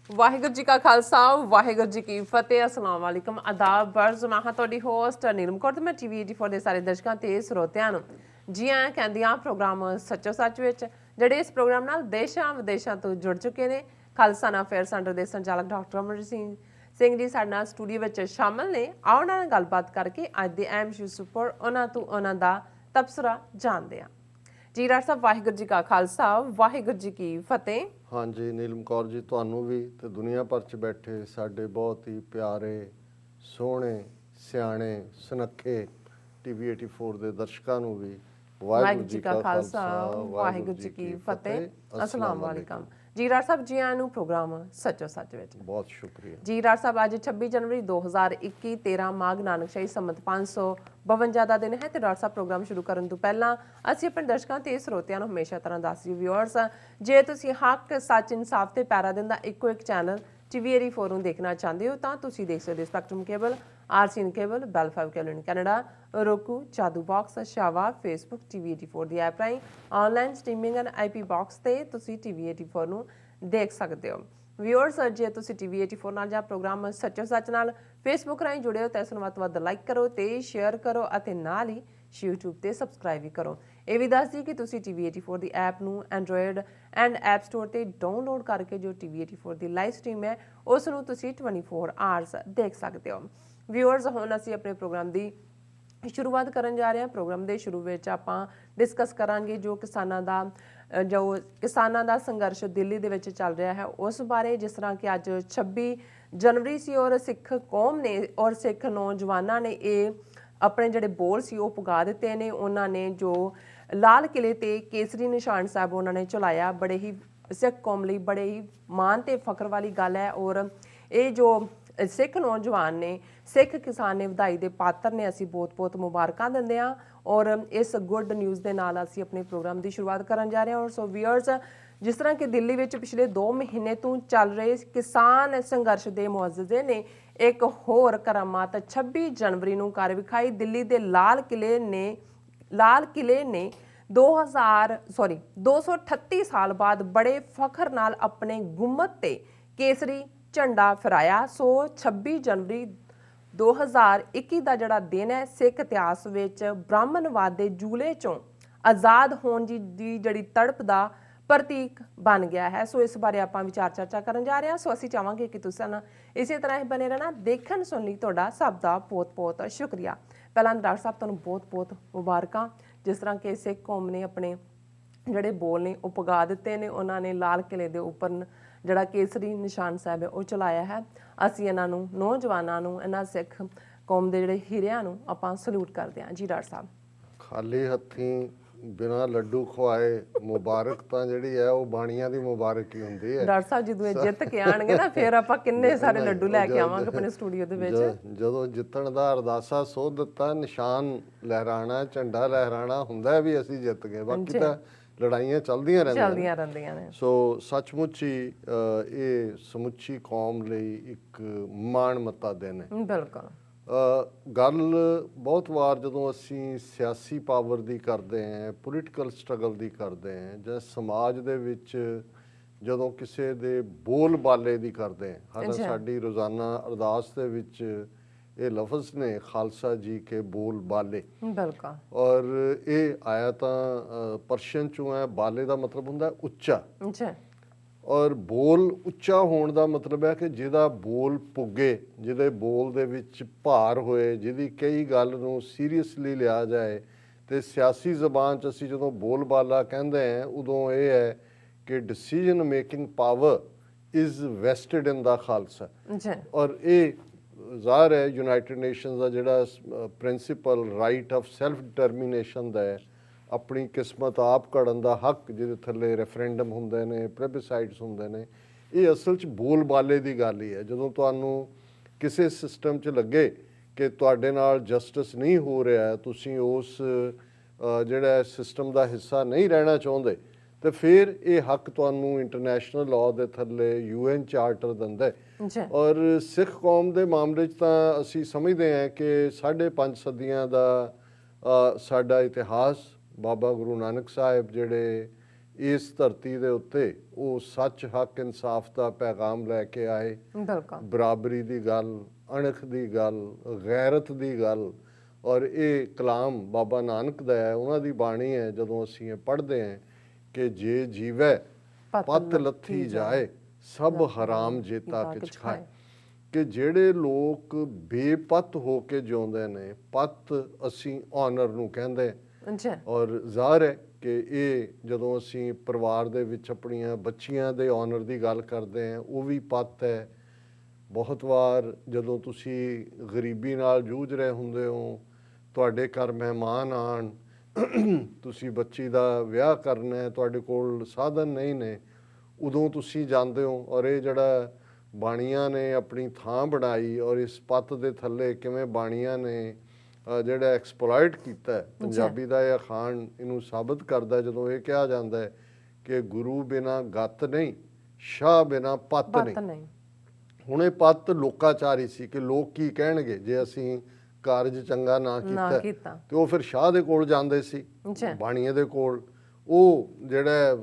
ਵਾਹਿਗੁਰੂ ਜੀ ਕਾ ਖਾਲਸਾ ਵਾਹਿਗੁਰੂ ਜੀ ਕੀ ਫਤਿਹ। ਅਸਲਾਮ ਵਾਲੇਕਮ ਆਦਾਬ ਬਰਜ਼ ਮੈਂ ਹਾਂ ਤੁਹਾਡੀ ਹੋਸਟ ਨੀਲਮ ਕੌਰ ਤੇ ਮੈਂ ਟੀਵੀ 84 ਦੇ ਸਾਰੇ ਦਰਸ਼ਕਾਂ ਤੇ ਸਰੋਤਿਆਂ ਨੂੰ ਜੀ ਆਇਆਂ ਕਹਿੰਦੀਆਂ ਪ੍ਰੋਗਰਾਮ ਸੱਚੋ ਸੱਚ ਵਿੱਚ ਜਿਹੜੇ ਇਸ ਪ੍ਰੋਗਰਾਮ ਨਾਲ ਦੇਸ਼ਾਂ ਵਿਦੇਸ਼ਾਂ ਤੋਂ ਜੁੜ ਚੁੱਕੇ ਨੇ। ਖਾਲਸਾ ਅਫੇਅਰ ਸੈਂਟਰ ਦੇ ਸੰਚਾਲਕ ਡਾਕਟਰ ਅਮਰਜੀਤ ਸਿੰਘ ਜੀ ਸਾਡੇ ਨਾਲ ਸਟੂਡੀਓ ਵਿੱਚ ਸ਼ਾਮਲ ਨੇ। ਆਓ ਨਾਲ ਗੱਲਬਾਤ ਕਰਕੇ ਅੱਜ ਦੇ ਅਹਿਮ ਇਸ਼ੂਜ਼ ਉੱਪਰ ਉਹਨਾਂ ਦਾ ਤਬਸਰਾ ਜਾਣਦੇ ਹਾਂ। ਜੀ ਡਾਕਟਰ ਸਾਹਿਬ ਵਾਹਿਗੁਰੂ ਜੀ ਕਾ ਖਾਲਸਾ ਵਾਹਿਗੁਰੂ ਜੀ ਕੀ ਫਤਿਹ। हाँ जी नीलम कौर जी ਤੁਹਾਨੂੰ ਵੀ ਤੇ ਦੁਨੀਆ ਭਰ 'ਚ ਬੈਠੇ ਸਾਡੇ ਬਹੁਤ ਹੀ ਪਿਆਰੇ ਸੋਹਣੇ ਸਿਆਣੇ ਸੁਨੱਖੇ ਟੀਵੀ 84 ਦੇ ਦਰਸ਼ਕਾਂ ਨੂੰ ਵੀ ਵਾਹਿਗੁਰੂ ਜੀ ਕਾ ਖਾਲਸਾ ਵਾਹਿਗੁਰੂ ਜੀ ਕੀ ਫਤਿਹ। ਅਸਲਾਮ ਵਾਲੇਕਮ। ਜੀ ਡਾਕਟਰ ਸਾਹਿਬ ਜੀ ਆਇਆਂ ਨੂੰ ਪ੍ਰੋਗਰਾਮ ਸੱਚੋ ਸੱਚ ਵਿੱਚ ਬਹੁਤ ਸ਼ੁਕਰੀਆ। ਜੀ ਡਾਕਟਰ ਸਾਹਿਬ ਅੱਜ 26 ਜਨਵਰੀ 2021 13 ਮਾਘ ਨਾਨਕਸ਼ਾਹੀ ਸੰਮਤ 552 ਦਾ ਦਿਨ ਹੈ ਤੇ ਡਾਕਟਰ ਸਾਹਿਬ ਪ੍ਰੋਗਰਾਮ ਸ਼ੁਰੂ ਕਰਨ ਤੋਂ ਪਹਿਲਾਂ ਅਸੀਂ ਆਪਣੇ ਦਰਸ਼ਕਾਂ ਤੇ ਸਰੋਤਿਆਂ ਨੂੰ ਹਮੇਸ਼ਾ ਤਰ੍ਹਾਂ ਦੱਸ ਦਿਓ ਵਿਊਅਰਸ, ਜੇ ਤੁਸੀਂ ਹੱਕ ਸੱਚ ਇਨਸਾਫ ਤੇ ਪੈਰਾ ਦਿਨ ਦਾ ਇੱਕੋ ਇੱਕ ਚੈਨਲ ਟੀਵੀ 84 ਨੂੰ ਦੇਖਣਾ ਚਾਹੁੰਦੇ ਹੋ ਤਾਂ ਤੁਸੀਂ ਦੇਖ ਸਕਦੇ ਹੋ spectrum cable, RCN cable, Bell 5 cable in Canada, roku, Jadoo box, ਸ਼ਾਵਾ, ਫੇਸਬੁੱਕ, ਟੀਵੀ 84 ਦੀ ਐਪ ਰਾਹੀਂ online streaming and IP box ਤੇ ਤੁਸੀਂ ਟੀਵੀ 84 ਨੂੰ ਦੇਖ ਸਕਦੇ ਹੋ। ਵਿਊਅਰਸ, ਜੇ ਤੁਸੀਂ ਟੀਵੀ 84 ਨਾਲ ਜਾਂ ਪ੍ਰੋਗਰਾਮ ਸੱਚੋ ਸੱਚ ਨਾਲ ਫੇਸਬੁੱਕ ਰਾਹੀਂ ਜੁੜੇ ਹੋ ਤਾਂ ਇਸ ਨੂੰ ਵੱਧ ਤੋਂ ਵੱਧ ਲਾਈਕ ਕਰੋ ਤੇ ਸ਼ੇਅਰ ਕਰੋ ਅਤੇ ਨਾਲ ਹੀ YouTube ਤੇ ਸਬਸਕ੍ਰਾਈਬ ਵੀ ਕਰੋ। ਇਹ ਵੀ ਦੱਸ ਦਈਏ ਕਿ ਤੁਸੀਂ ਟੀਵੀ 84 ਦੀ ਐਪ ਨੂੰ ਐਂਡਰੋਇਡ ਐਂਡ ਐਪ ਸਟੋਰ ਤੇ ਡਾਊਨਲੋਡ ਕਰਕੇ ਜੋ ਟੀਵੀ 84 ਦੀ ਲਾਈਵ ਸਟ੍ਰੀਮ ਹੈ ਉਸ ਨੂੰ ਤੁਸੀਂ 24 ਆਵਰਸ ਦੇਖ ਸਕਦੇ ਹੋ। ਵਿਊਅਰਸ, ਹੁਣ ਅਸੀਂ ਆਪਣੇ ਪ੍ਰੋਗਰਾਮ ਦੀ ਸ਼ੁਰੂਆਤ ਕਰਨ ਜਾ ਰਹੇ ਹਾਂ। ਪ੍ਰੋਗਰਾਮ ਦੇ ਸ਼ੁਰੂ ਵਿੱਚ ਆਪਾਂ ਡਿਸਕਸ ਕਰਾਂਗੇ ਜੋ ਕਿਸਾਨਾਂ ਦਾ ਸੰਘਰਸ਼ ਦਿੱਲੀ ਦੇ ਵਿੱਚ ਚੱਲ ਰਿਹਾ ਹੈ ਉਸ ਬਾਰੇ। ਜਿਸ ਤਰ੍ਹਾਂ ਕਿ ਅੱਜ 26 ਜਨਵਰੀ ਸੀ ਔਰ ਸਿੱਖ ਕੌਮ ਨੇ ਔਰ ਸਿੱਖ ਨੌਜਵਾਨਾਂ ਨੇ ਇਹ ਆਪਣੇ ਜਿਹੜੇ ਬੋਲ ਸੀ ਉਹ ਪੁਗਾ ਦਿੱਤੇ ਨੇ। ਉਹਨਾਂ ਨੇ ਜੋ ਲਾਲ ਕਿਲੇ ਤੇ ਕੇਸਰੀ ਨਿਸ਼ਾਨ ਸਾਹਿਬ ਉਹਨਾਂ ਨੇ ਚਲਾਇਆ, ਬੜੇ ਹੀ ਸਿੱਖ ਕੌਮ ਲਈ ਬੜੇ ਹੀ ਮਾਣ ਤੇ ਫਖਰ ਵਾਲੀ ਗੱਲ ਹੈ। ਔਰ ਇਹ ਜੋ ਸਿੱਖ ਨੌਜਵਾਨ ਨੇ, ਸਿੱਖ ਕਿਸਾਨ ਨੇ, ਵਧਾਈ ਦੇ ਪਾਤਰ ਨੇ। ਅਸੀਂ ਬਹੁਤ-ਬਹੁਤ ਮੁਬਾਰਕਾਂ ਦਿੰਦੇ ਹਾਂ ਔਰ ਇਸ ਗੁੱਡ ਨਿਊਜ਼ ਦੇ ਨਾਲ ਅਸੀਂ ਆਪਣੇ ਪ੍ਰੋਗਰਾਮ ਦੀ ਸ਼ੁਰੂਆਤ ਕਰਨ ਜਾ ਰਹੇ ਹਾਂ। ਔਰ ਸੋ ਵੀਅਰਸ, ਜਿਸ ਤਰ੍ਹਾਂ ਕਿ ਦਿੱਲੀ ਵਿੱਚ ਪਿਛਲੇ 2 ਮਹੀਨੇ ਤੋਂ ਚੱਲ ਰਹੇ ਕਿਸਾਨ ਸੰਘਰਸ਼ ਦੇ ਮੁਆਵਜ਼ੇ ਨੇ ਇੱਕ ਹੋਰ ਕਰਾਮਾਤ 26 ਜਨਵਰੀ ਨੂੰ ਕਰ ਵਿਖਾਈ। ਦਿੱਲੀ ਦੇ ਲਾਲ ਕਿਲੇ ਨੇ 238 ਸਾਲ ਬਾਅਦ ਬੜੇ ਫਖਰ ਨਾਲ ਆਪਣੇ ਗੁੰਮਤ ਤੇ ਕੇਸਰੀ ਝੰਡਾ ਫਹਿਰਾਇਆ। ਸੋ 26 ਜਨਵਰੀ 2021 ਦਾ ਜਿਹੜਾ ਦਿਨ ਹੈ ਸਿੱਖ ਇਤਿਹਾਸ ਵਿੱਚ ਬ੍ਰਾਹਮਣਵਾਦ ਦੇ ਜੂਲੇ ਚੋਂ ਆਜ਼ਾਦ ਹੋਣ ਦੀ ਜਿਹੜੀ ਤੜਪ ਦਾ ਪ੍ਰਤੀਕ ਬਣ ਗਿਆ ਹੈ। ਸੋ ਇਸ ਬਾਰੇ ਆਪਾਂ ਵਿਚਾਰ ਚਰਚਾ ਕਰਨ ਜਾ ਰਹੇ ਹਾਂ। ਸੋ ਅਸੀਂ ਚਾਹਾਂਗੇ ਕਿ ਤੁਸੀਂ ਨਾ ਇਸੇ ਤਰ੍ਹਾਂ ਹੀ ਬਣੇ ਰਹਿਣਾ। ਦੇਖਣ ਸੁਣਨ ਲਈ ਤੁਹਾਡਾ ਸਭ ਦਾ ਬਹੁਤ-ਬਹੁਤ ਸ਼ੁਕਰੀਆ। ਪਹਿਲਾਂ ਡਾਕਟਰ ਸਾਹਿਬ ਤੁਹਾਨੂੰ ਬਹੁਤ-ਬਹੁਤ ਮੁਬਾਰਕਾਂ। ਜਿਸ ਤਰ੍ਹਾਂ ਕਿ ਸਿੱਖ ਕੌਮ ਨੇ ਆਪਣੇ ਜਿਹੜੇ ਬੋਲ ਨੇ ਉਹ ਪੁਗਾ ਦਿੱਤੇ ਨੇ। ਉਹਨਾਂ ਨੇ ਲਾਲ ਕਿਲੇ ਦੇ ਉੱਪਰ ਜਿਹੜਾ ਕੇਸਰੀ ਨਿਸ਼ਾਨ ਸਾਹਿਬ ਹੈ ਉਹ ਚਲਾਇਆ ਹੈ। ਅਸੀਂ ਇਹਨਾਂ ਨੂੰ, ਨੌਜਵਾਨਾਂ ਨੂੰ, ਇਹਨਾਂ ਸਿੱਖ ਕੌਮ ਦੇ ਜਿਹੜੇ ਹੀਰਿਆਂ ਨੂੰ ਆਪਾਂ ਸਲੂਟ ਕਰਦੇ ਹਾਂ। ਜੀ ਡਾਕਟਰ ਸਾਹਿਬ, ਖਾਲੀ ਹੱਥੀਂ ਬਿਨਾਂ ਲੱਡੂ ਖਵਾਏ ਮੁਬਾਰਕ ਤਾਂ ਜਿਹੜੀ ਹੈ ਉਹ ਬਾਣੀਆਂ ਦੀ ਮੁਬਾਰਕ ਹੀ ਹੁੰਦੀ ਹੈ। ਡਾਕਟਰ ਸਾਹਿਬ ਜਦੋਂ ਇਹ ਜਿੱਤ ਕੇ ਆਣਗੇ ਨਾ ਫਿਰ ਆਪਾਂ ਕਿੰਨੇ ਸਾਰੇ ਲੱਡੂ ਲੈ ਕੇ ਆਵਾਂਗੇ ਆਪਣੇ ਸਟੂਡੀਓ ਦੇ ਵਿੱਚ। ਜਦੋਂ ਜਿੱਤਣ ਦਾ ਅਰਦਾਸਾ ਸੋਧ ਦਿੱਤਾ, ਨਿਸ਼ਾਨ ਲਹਿਰਾਣਾ, ਝੰਡਾ ਲਹਿਰਾਣਾ ਹੁੰਦਾ ਵੀ ਅਸੀਂ ਜਿੱਤ ਗਏ। ਬਾਕੀ ਤਾਂ ਲੜਾਈਆਂ ਚੱਲਦੀਆਂ ਰਹਿੰਦੀਆਂ ਨੇ। ਸੋ ਸੱਚਮੁੱਚ ਹੀ ਇਹ ਸਮੁੱਚੀ ਕੌਮ ਲਈ ਇੱਕ ਮਾਣ ਮੱਤਾ ਦਿਨ ਹੈ। ਬਿਲਕੁਲ। ਗੱਲ ਬਹੁਤ ਵਾਰ ਜਦੋਂ ਅਸੀਂ ਸਿਆਸੀ ਪਾਵਰ ਦੀ ਕਰਦੇ ਹਾਂ, ਪੋਲੀਟੀਕਲ ਸਟਰਗਲ ਦੀ ਕਰਦੇ ਹਾਂ, ਜਾਂ ਸਮਾਜ ਦੇ ਵਿੱਚ ਜਦੋਂ ਕਿਸੇ ਦੇ ਬੋਲ ਬਾਲੇ ਦੀ ਕਰਦੇ ਹਾਂ। ਸਾਡੀ ਰੋਜ਼ਾਨਾ ਅਰਦਾਸ ਦੇ ਵਿੱਚ ਇਹ ਲਫ਼ਜ਼ ਨੇ, ਖਾਲਸਾ ਜੀ ਕੇ ਬੋਲ ਬਾਲੇ। ਬਿਲਕੁਲ। ਔਰ ਇਹ ਆਇਆ ਤਾਂ ਪਰਸ਼ੀਅਨ ਚੋਂ ਹੈ। ਬਾਲੇ ਦਾ ਮਤਲਬ ਹੁੰਦਾ ਉੱਚਾ, ਔਰ ਬੋਲ ਉੱਚਾ ਹੋਣ ਦਾ ਮਤਲਬ ਹੈ ਕਿ ਜਿਹਦਾ ਬੋਲ ਪੁੱਗੇ, ਜਿਹਦੇ ਬੋਲ ਦੇ ਵਿੱਚ ਭਾਰ ਹੋਏ, ਜਿਹਦੀ ਕਈ ਗੱਲ ਨੂੰ ਸੀਰੀਅਸਲੀ ਲਿਆ ਜਾਏ। ਤੇ ਸਿਆਸੀ ਜ਼ਬਾਨ 'ਚ ਅਸੀਂ ਜਦੋਂ ਬੋਲ ਬਾਲਾ ਕਹਿੰਦੇ ਹਾਂ ਉਦੋਂ ਇਹ ਹੈ ਕਿ decision making power is vested in the Khalsa. ਔਰ ਇਹ ਜ਼ਾਹਰ ਹੈ ਯੂਨਾਈਟਿਡ ਨੇਸ਼ਨਸ ਦਾ ਜਿਹੜਾ principle right of self determination ਦਾ ਹੈ, ਆਪਣੀ ਕਿਸਮਤ ਆਪ ਘੜਨ ਦਾ ਹੱਕ, ਜਿਹਦੇ ਥੱਲੇ ਰੈਫਰੈਂਡਮ ਹੁੰਦੇ ਨੇ, ਪਲੇਬਿਸਾਈਡਸ ਹੁੰਦੇ ਨੇ, ਇਹ ਅਸਲ 'ਚ ਬੋਲ ਬਾਲੇ ਦੀ ਗੱਲ ਹੀ ਹੈ। ਜਦੋਂ ਤੁਹਾਨੂੰ ਕਿਸੇ ਸਿਸਟਮ 'ਚ ਲੱਗੇ ਕਿ ਤੁਹਾਡੇ ਨਾਲ ਜਸਟਿਸ ਨਹੀਂ ਹੋ ਰਿਹਾ, ਤੁਸੀਂ ਉਸ ਜਿਹੜਾ ਸਿਸਟਮ ਦਾ ਹਿੱਸਾ ਨਹੀਂ ਰਹਿਣਾ ਚਾਹੁੰਦੇ, ਤੇ ਫਿਰ ਇਹ ਹੱਕ ਤੁਹਾਨੂੰ ਇੰਟਰਨੈਸ਼ਨਲ ਲਾਅ ਦੇ ਥੱਲੇ UN ਚਾਰਟਰ ਦਿੰਦਾ। ਔਰ ਸਿੱਖ ਕੌਮ ਦੇ ਮਾਮਲੇ 'ਚ ਤਾਂ ਅਸੀਂ ਸਮਝਦੇ ਹਾਂ ਕਿ 5.5 ਸਦੀਆਂ ਦਾ ਸਾਡਾ ਇਤਿਹਾਸ, ਬਾਬਾ ਗੁਰੂ ਨਾਨਕ ਸਾਹਿਬ ਜਿਹੜੇ ਇਸ ਧਰਤੀ ਦੇ ਉੱਤੇ ਉਹ ਸੱਚ ਹੱਕ ਇਨਸਾਫ ਦਾ ਪੈਗਾਮ ਲੈ ਕੇ ਆਏ। ਬਿਲਕੁਲ ਬਰਾਬਰੀ ਦੀ ਗੱਲ, ਅਣਖ ਦੀ ਗੱਲ, ਗੈਰਤ ਦੀ ਗੱਲ। ਔਰ ਇਹ ਕਲਾਮ ਬਾਬਾ ਨਾਨਕ ਦਾ ਹੈ, ਉਹਨਾਂ ਦੀ ਬਾਣੀ ਹੈ। ਜਦੋਂ ਅਸੀਂ ਇਹ ਪੜ੍ਹਦੇ ਹਾਂ ਕਿ ਜੇ ਜੀਵੈ ਪਤ ਲੱਥੀ ਜਾਏ, ਸਭ ਹਰਾਮ ਜੇਤਾ ਕਿਛ ਖਾਏ, ਕਿ ਜਿਹੜੇ ਲੋਕ ਬੇਪਤ ਹੋ ਕੇ ਜਿਉਂਦੇ ਨੇ, ਪਤ ਅਸੀਂ ਆਨਰ ਨੂੰ ਕਹਿੰਦੇ। ਔਰ ਜ਼ਾਹਰ ਹੈ ਕਿ ਇਹ ਜਦੋਂ ਅਸੀਂ ਪਰਿਵਾਰ ਦੇ ਵਿੱਚ ਆਪਣੀਆਂ ਬੱਚੀਆਂ ਦੇ ਆਨਰ ਦੀ ਗੱਲ ਕਰਦੇ ਹਾਂ, ਉਹ ਵੀ ਪਤ ਹੈ। ਬਹੁਤ ਵਾਰ ਜਦੋਂ ਤੁਸੀਂ ਗਰੀਬੀ ਨਾਲ ਜੂਝ ਰਹੇ ਹੁੰਦੇ ਹੋ, ਤੁਹਾਡੇ ਘਰ ਮਹਿਮਾਨ ਆਣ, ਤੁਸੀਂ ਬੱਚੀ ਦਾ ਵਿਆਹ ਕਰਨਾ ਹੈ, ਤੁਹਾਡੇ ਕੋਲ ਸਾਧਨ ਨਹੀਂ ਨੇ, ਉਦੋਂ ਤੁਸੀਂ ਜਾਂਦੇ ਹੋ। ਔਰ ਇਹ ਜਿਹੜਾ ਬਾਣੀਆਂ ਨੇ ਆਪਣੀ ਥਾਂ ਬਣਾਈ, ਔਰ ਇਸ ਪੱਤ ਦੇ ਥੱਲੇ ਕਿਵੇਂ ਬਾਣੀਆਂ ਨੇ ਜਿਹੜਾ ਐਕਸਪਲੋਇਟ ਕੀਤਾ ਪੰਜਾਬੀ ਦਾ ਇਹ ਅਖਾਣ ਇਹਨੂੰ ਸਾਬਤ ਕਰਦਾ। ਜਦੋਂ ਇਹ ਕਿਹਾ ਜਾਂਦਾ ਹੈ ਕਿ ਗੁਰੂ ਬਿਨਾ ਗੱਤ ਨਹੀਂ, ਸ਼ਾਹ ਬਿਨਾ ਪੱਤ ਨਹੀਂ। ਹੁਣ ਇਹ ਪੱਤ ਲੋਕਾਚਾਰੀ ਸੀ ਕਿ ਲੋਕ ਕੀ ਕਹਿਣਗੇ ਜੇ ਅਸੀਂ ਕਾਰਜ ਚੰਗਾ ਨਾ ਕੀਤਾ, ਤੇ ਉਹ ਫਿਰ ਸ਼ਾਹ ਦੇ ਕੋਲ ਜਾਂਦੇ ਸੀ, ਬਾਣੀਏ ਦੇ ਕੋਲ। ਉਹ ਜਿਹੜਾ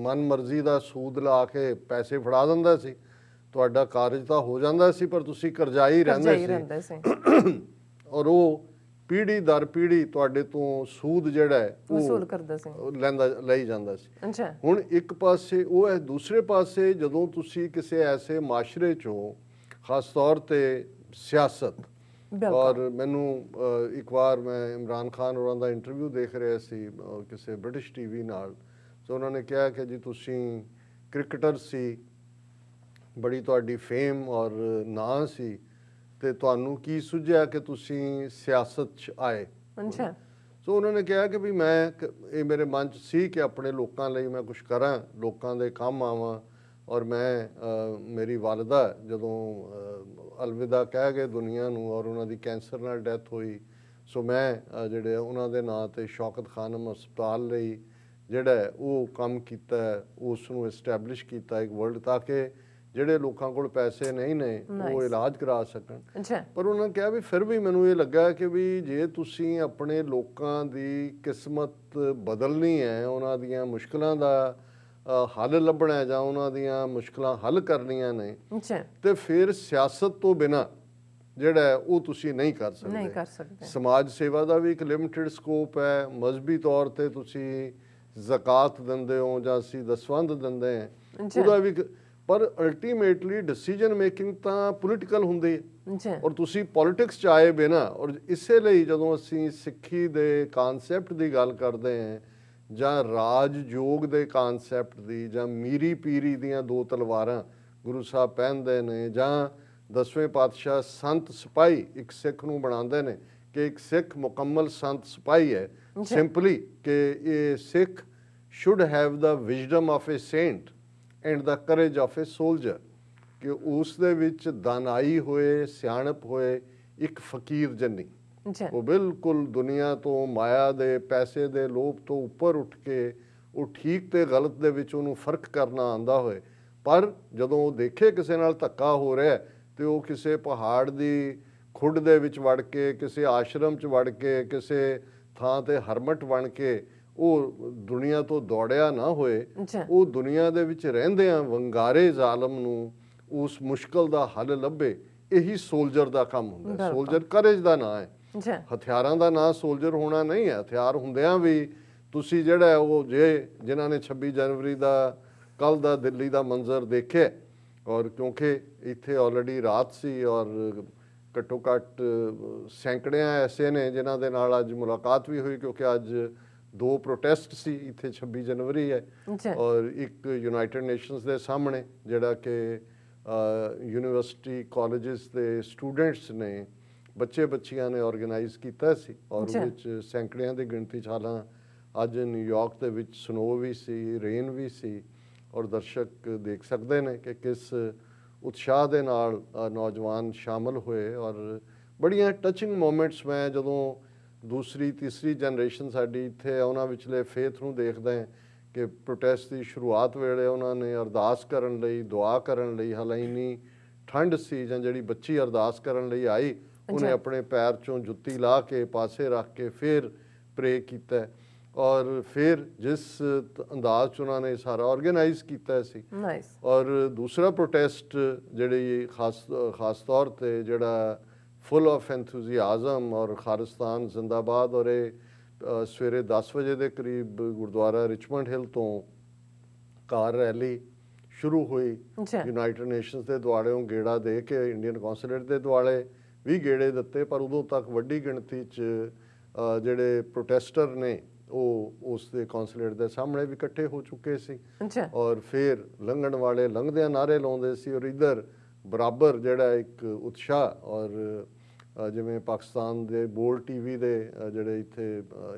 ਮਨ ਮਰਜ਼ੀ ਦਾ ਸੂਦ ਲਾ ਕੇ ਪੈਸੇ ਫੜਾ ਦਿੰਦਾ ਸੀ, ਤੁਹਾਡਾ ਕਾਰਜ ਤਾਂ ਹੋ ਜਾਂਦਾ ਸੀ ਪਰ ਤੁਸੀਂ ਕਰਜ਼ਾਈ ਰਹਿੰਦੇ ਸੀ। ਔਰ ਉਹ ਪੀੜ੍ਹੀ ਦਰ ਪੀੜ੍ਹੀ ਤੁਹਾਡੇ ਤੋਂ ਸੂਦ ਜਿਹੜਾ ਹੈ ਵਸੂਲ ਕਰਦਾ ਸੀ, ਲਈ ਜਾਂਦਾ ਸੀ। ਹੁਣ ਇੱਕ ਪਾਸੇ ਉਹ ਹੈ, ਦੂਸਰੇ ਪਾਸੇ ਜਦੋਂ ਤੁਸੀਂ ਕਿਸੇ ਐਸੇ ਮਾਸ਼ਰੇ ਚੋਂ, ਖਾਸ ਤੌਰ ਤੇ ਸਿਆਸਤ, ਔਰ ਮੈਨੂੰ ਇੱਕ ਵਾਰ ਮੈਂ ਇਮਰਾਨ ਖਾਨ ਹੋਰਾਂ ਦਾ ਇੰਟਰਵਿਊ ਦੇਖ ਰਿਹਾ ਸੀ ਕਿਸੇ ਬ੍ਰਿਟਿਸ਼ ਟੀਵੀ ਨਾਲ, ਸੋ ਉਹਨਾਂ ਨੇ ਕਿਹਾ ਕਿ ਜੀ ਤੁਸੀਂ ਕ੍ਰਿਕਟਰ ਸੀ, ਬੜੀ ਤੁਹਾਡੀ ਫੇਮ ਔਰ ਨਾਂ ਸੀ, ਤੇ ਤੁਹਾਨੂੰ ਕੀ ਸੁਝਿਆ ਕਿ ਤੁਸੀਂ ਸਿਆਸਤ 'ਚ ਆਏ। ਸੋ ਉਹਨਾਂ ਨੇ ਕਿਹਾ ਕਿ ਵੀ ਮੈਂ, ਇਹ ਮੇਰੇ ਮਨ 'ਚ ਸੀ ਕਿ ਆਪਣੇ ਲੋਕਾਂ ਲਈ ਮੈਂ ਕੁਛ ਕਰਾਂ, ਲੋਕਾਂ ਦੇ ਕੰਮ ਆਵਾਂ। ਔਰ ਮੈਂ ਮੇਰੀ ਵਾਲਦਾ ਜਦੋਂ ਅਲਵਿਦਾ ਕਹਿ ਗਏ ਦੁਨੀਆ ਨੂੰ, ਔਰ ਉਹਨਾਂ ਦੀ ਕੈਂਸਰ ਨਾਲ ਡੈਥ ਹੋਈ, ਸੋ ਮੈਂ ਜਿਹੜੇ ਉਹਨਾਂ ਦੇ ਨਾਂ 'ਤੇ ਸ਼ੌਕਤ ਖਾਨਮ ਹਸਪਤਾਲ ਲਈ ਜਿਹੜਾ ਉਹ ਕੰਮ ਕੀਤਾ, ਉਸ ਨੂੰ ਐਸਟੈਬਲਿਸ਼ ਕੀਤਾ ਇੱਕ ਵਰਲਡ, ਤਾਂ ਕਿ ਜਿਹੜੇ ਲੋਕਾਂ ਕੋਲ ਪੈਸੇ ਨਹੀਂ ਨੇ ਉਹ ਇਲਾਜ ਕਰਾ ਸਕਣ। ਪਰ ਉਹਨਾਂ ਨੇ ਕਿਹਾ ਵੀ ਫਿਰ ਵੀ ਮੈਨੂੰ ਇਹ ਲੱਗਾ ਕਿ ਵੀ ਜੇ ਤੁਸੀਂ ਆਪਣੇ ਲੋਕਾਂ ਦੀ ਕਿਸਮਤ ਬਦਲਣੀ ਹੈ, ਉਹਨਾਂ ਦੀਆਂ ਮੁਸ਼ਕਲਾਂ ਦਾ ਹੱਲ ਲੱਭਣਾ ਜਾਂ ਉਹਨਾਂ ਦੀਆਂ ਮੁਸ਼ਕਲਾਂ ਹੱਲ ਕਰਨੀਆਂ ਨੇ, ਤੇ ਫਿਰ ਸਿਆਸਤ ਤੋਂ ਬਿਨਾਂ ਜਿਹੜਾ ਉਹ ਤੁਸੀਂ ਨਹੀਂ ਕਰ ਸਕਦੇ। ਸਮਾਜ ਸੇਵਾ ਦਾ ਵੀ ਇੱਕ ਲਿਮਿਟਿਡ ਸਕੋਪ ਹੈ। ਮਜ਼ਹਬੀ ਤੌਰ ਤੇ ਤੁਸੀਂ ਜ਼ਕਾਤ ਦਿੰਦੇ ਹੋ ਜਾਂ ਅਸੀਂ ਦਸਵੰਧ ਦਿੰਦੇ ਹਾਂ, ਉਹਦਾ ਵੀ, ਪਰ ਅਲਟੀਮੇਟਲੀ ਡਿਸੀਜਨ ਮੇਕਿੰਗ ਤਾਂ ਪੋਲੀਟੀਕਲ ਹੁੰਦੀ ਹੈ, ਔਰ ਤੁਸੀਂ ਪੋਲੀਟਿਕਸ 'ਚ ਆਏ ਬਿਨਾਂ। ਔਰ ਇਸੇ ਲਈ ਜਦੋਂ ਅਸੀਂ ਸਿੱਖੀ ਦੇ ਕਾਨਸੈਪਟ ਦੀ ਗੱਲ ਕਰਦੇ ਹਾਂ, ਜਾਂ ਰਾਜਯੋਗ ਦੇ ਕਾਨਸੈਪਟ ਦੀ, ਜਾਂ ਮੀਰੀ ਪੀਰੀ ਦੀਆਂ ਦੋ ਤਲਵਾਰਾਂ ਗੁਰੂ ਸਾਹਿਬ ਪਹਿਨਦੇ ਨੇ, ਜਾਂ 10ਵੇਂ ਪਾਤਸ਼ਾਹ ਸੰਤ ਸਿਪਾਹੀ ਇੱਕ ਸਿੱਖ ਨੂੰ ਬਣਾਉਂਦੇ ਨੇ ਕਿ ਇੱਕ ਸਿੱਖ ਮੁਕੰਮਲ ਸੰਤ ਸਿਪਾਹੀ ਹੈ, ਸਿੰਪਲੀ ਕਿ ਇਹ Sikh should have the wisdom of a saint and the courage of a soldier, ਕਿ ਉਸ ਦੇ ਵਿੱਚ ਦਾਨਾਈ ਹੋਏ, ਸਿਆਣਪ ਹੋਏ ਇੱਕ ਫਕੀਰ ਜੰਨੀ। ਉਹ ਬਿਲਕੁਲ ਦੁਨੀਆ ਤੋਂ, ਮਾਇਆ ਦੇ, ਪੈਸੇ ਦੇ ਲੋਭ ਤੋਂ ਉੱਪਰ ਉੱਠ ਕੇ ਉਹ ਠੀਕ ਤੇ ਗਲਤ ਦੇ ਵਿੱਚ ਉਹਨੂੰ ਫਰਕ ਕਰਨਾ ਆਉਂਦਾ ਹੋਏ, ਪਰ ਜਦੋਂ ਉਹ ਦੇਖੇ ਕਿਸੇ ਨਾਲ ਧੱਕਾ ਹੋ ਰਿਹਾ ਤੇ ਉਹ ਕਿਸੇ ਪਹਾੜ ਦੀ ਖੁੱਡ ਦੇ ਵਿੱਚ ਵੜ ਕੇ, ਕਿਸੇ ਆਸ਼ਰਮ 'ਚ ਵੜ ਕੇ, ਕਿਸੇ ਥਾਂ ਤੇ ਹਰਮਟ ਬਣ ਕੇ ਉਹ ਦੁਨੀਆ ਤੋਂ ਦੌੜਿਆ ਨਾ ਹੋਏ, ਉਹ ਦੁਨੀਆ ਦੇ ਵਿੱਚ ਰਹਿੰਦਿਆਂ ਵੰਗਾਰੇ ਜ਼ਾਲਮ ਨੂੰ ਉਸ ਮੁਸ਼ਕਲ ਦਾ ਹੱਲ ਲੱਭੇ। ਇਹੀ ਸੋਲਜਰ ਦਾ ਕੰਮ ਹੁੰਦਾ। ਸੋਲਜਰ ਕਰੇਜ ਦਾ ਨਾਂ ਹੈ, ਹਥਿਆਰਾਂ ਦਾ ਨਾਂ ਸੋਲਜਰ ਹੋਣਾ ਨਹੀਂ ਹੈ। ਹਥਿਆਰ ਹੁੰਦਿਆਂ ਵੀ ਤੁਸੀਂ ਜਿਹੜਾ ਉਹ ਜਿਨ੍ਹਾਂ ਨੇ 26 ਜਨਵਰੀ ਦਾ ਕੱਲ ਦਾ ਦਿੱਲੀ ਦਾ ਮੰਜ਼ਰ ਦੇਖਿਆ, ਔਰ ਕਿਉਂਕਿ ਇੱਥੇ ਆਲਰੇਡੀ ਰਾਤ ਸੀ, ਔਰ ਘੱਟੋ ਘੱਟ ਸੈਂਕੜਿਆਂ ਐਸੇ ਨੇ ਜਿਨ੍ਹਾਂ ਦੇ ਨਾਲ ਅੱਜ ਮੁਲਾਕਾਤ ਵੀ ਹੋਈ, ਕਿਉਂਕਿ ਅੱਜ 2 ਪ੍ਰੋਟੈਸਟ ਸੀ ਇੱਥੇ, 26 ਜਨਵਰੀ ਹੈ, ਔਰ ਇੱਕ ਯੂਨਾਈਟਿਡ ਨੇਸ਼ਨਸ ਦੇ ਸਾਹਮਣੇ ਜਿਹੜਾ ਕਿ ਯੂਨੀਵਰਸਿਟੀ ਕਾਲਜਿਸ ਦੇ ਸਟੂਡੈਂਟਸ ਨੇ, ਬੱਚੇ ਬੱਚੀਆਂ ਨੇ ਆਰਗੇਨਾਈਜ਼ ਕੀਤਾ ਸੀ, ਔਰ ਉਹਦੇ ਵਿੱਚ ਸੈਂਕੜਿਆਂ ਦੀ ਗਿਣਤੀ 'ਚ ਹਾਲਾਂ ਅੱਜ ਨਿਊਯਾਰਕ ਦੇ ਵਿੱਚ ਸਨੋ ਵੀ ਸੀ, ਰੇਨ ਵੀ ਸੀ, ਔਰ ਦਰਸ਼ਕ ਦੇਖ ਸਕਦੇ ਨੇ ਕਿ ਕਿਸ ਉਤਸ਼ਾਹ ਦੇ ਨਾਲ ਨੌਜਵਾਨ ਸ਼ਾਮਲ ਹੋਏ। ਔਰ ਬੜੀਆਂ ਟਚਿੰਗ ਮੋਮੈਂਟਸ ਮੈਂ ਜਦੋਂ ਦੂਸਰੀ ਤੀਸਰੀ ਜਨਰੇਸ਼ਨ ਸਾਡੀ ਇੱਥੇ ਉਹਨਾਂ ਵਿਚਲੇ ਫੇਥ ਨੂੰ ਦੇਖਦਾ ਹੈ ਕਿ ਪ੍ਰੋਟੈਸਟ ਦੀ ਸ਼ੁਰੂਆਤ ਵੇਲੇ ਉਹਨਾਂ ਨੇ ਅਰਦਾਸ ਕਰਨ ਲਈ, ਦੁਆ ਕਰਨ ਲਈ, ਹਾਲਾਂ ਇੰਨੀ ਠੰਡ ਸੀ, ਜਾਂ ਜਿਹੜੀ ਬੱਚੀ ਅਰਦਾਸ ਕਰਨ ਲਈ ਆਈ ਉਹਨੇ ਆਪਣੇ ਪੈਰ 'ਚੋਂ ਜੁੱਤੀ ਲਾ ਕੇ ਪਾਸੇ ਰੱਖ ਕੇ ਫਿਰ ਪ੍ਰੇ ਕੀਤਾ। ਔਰ ਫਿਰ ਜਿਸ ਅੰਦਾਜ਼ 'ਚ ਉਹਨਾਂ ਨੇ ਸਾਰਾ ਆਰਗੇਨਾਈਜ਼ ਕੀਤਾ ਸੀ। ਨਾਈਸ। ਔਰ ਦੂਸਰਾ ਪ੍ਰੋਟੈਸਟ ਜਿਹੜੀ ਖਾਸ ਤੌਰ ਤੇ ਜਿਹੜਾ ਫੁੱਲ ਆਫ ਐਂਥੂਜ਼ੀਆਜ਼ਮ ਔਰ ਖਾਲਿਸਤਾਨ ਜ਼ਿੰਦਾਬਾਦ, ਔਰ ਇਹ ਸਵੇਰੇ 10 ਵਜੇ ਦੇ ਕਰੀਬ ਗੁਰਦੁਆਰਾ ਰਿਚਮੰਡ ਹਿੱਲ ਤੋਂ ਕਾਰ ਰੈਲੀ ਸ਼ੁਰੂ ਹੋਈ। ਯੂਨਾਈਟਿਡ ਨੇਸ਼ਨਸ ਦੇ ਦੁਆਲਿਓਂ ਗੇੜਾ ਦੇ ਕੇ ਇੰਡੀਅਨ ਕੌਂਸੂਲੇਟ ਦੇ ਦੁਆਲੇ ਵੀ ਗੇੜੇ ਦਿੱਤੇ, ਪਰ ਉਦੋਂ ਤੱਕ ਵੱਡੀ ਗਿਣਤੀ 'ਚ ਜਿਹੜੇ ਪ੍ਰੋਟੈਸਟਰ ਨੇ ਉਹ ਉਸ ਦੇ ਕੌਂਸੂਲੇਟ ਦੇ ਸਾਹਮਣੇ ਵੀ ਇਕੱਠੇ ਹੋ ਚੁੱਕੇ ਸੀ। ਔਰ ਫਿਰ ਲੰਘਣ ਵਾਲੇ ਲੰਘਦਿਆਂ ਨਾਅਰੇ ਲਾਉਂਦੇ ਸੀ, ਔਰ ਇੱਧਰ ਬਰਾਬਰ ਜਿਹੜਾ ਇੱਕ ਉਤਸ਼ਾਹ, ਔਰ ਜਿਵੇਂ ਪਾਕਿਸਤਾਨ ਦੇ ਬੋਲ ਟੀਵੀ ਦੇ ਜਿਹੜੇ ਇੱਥੇ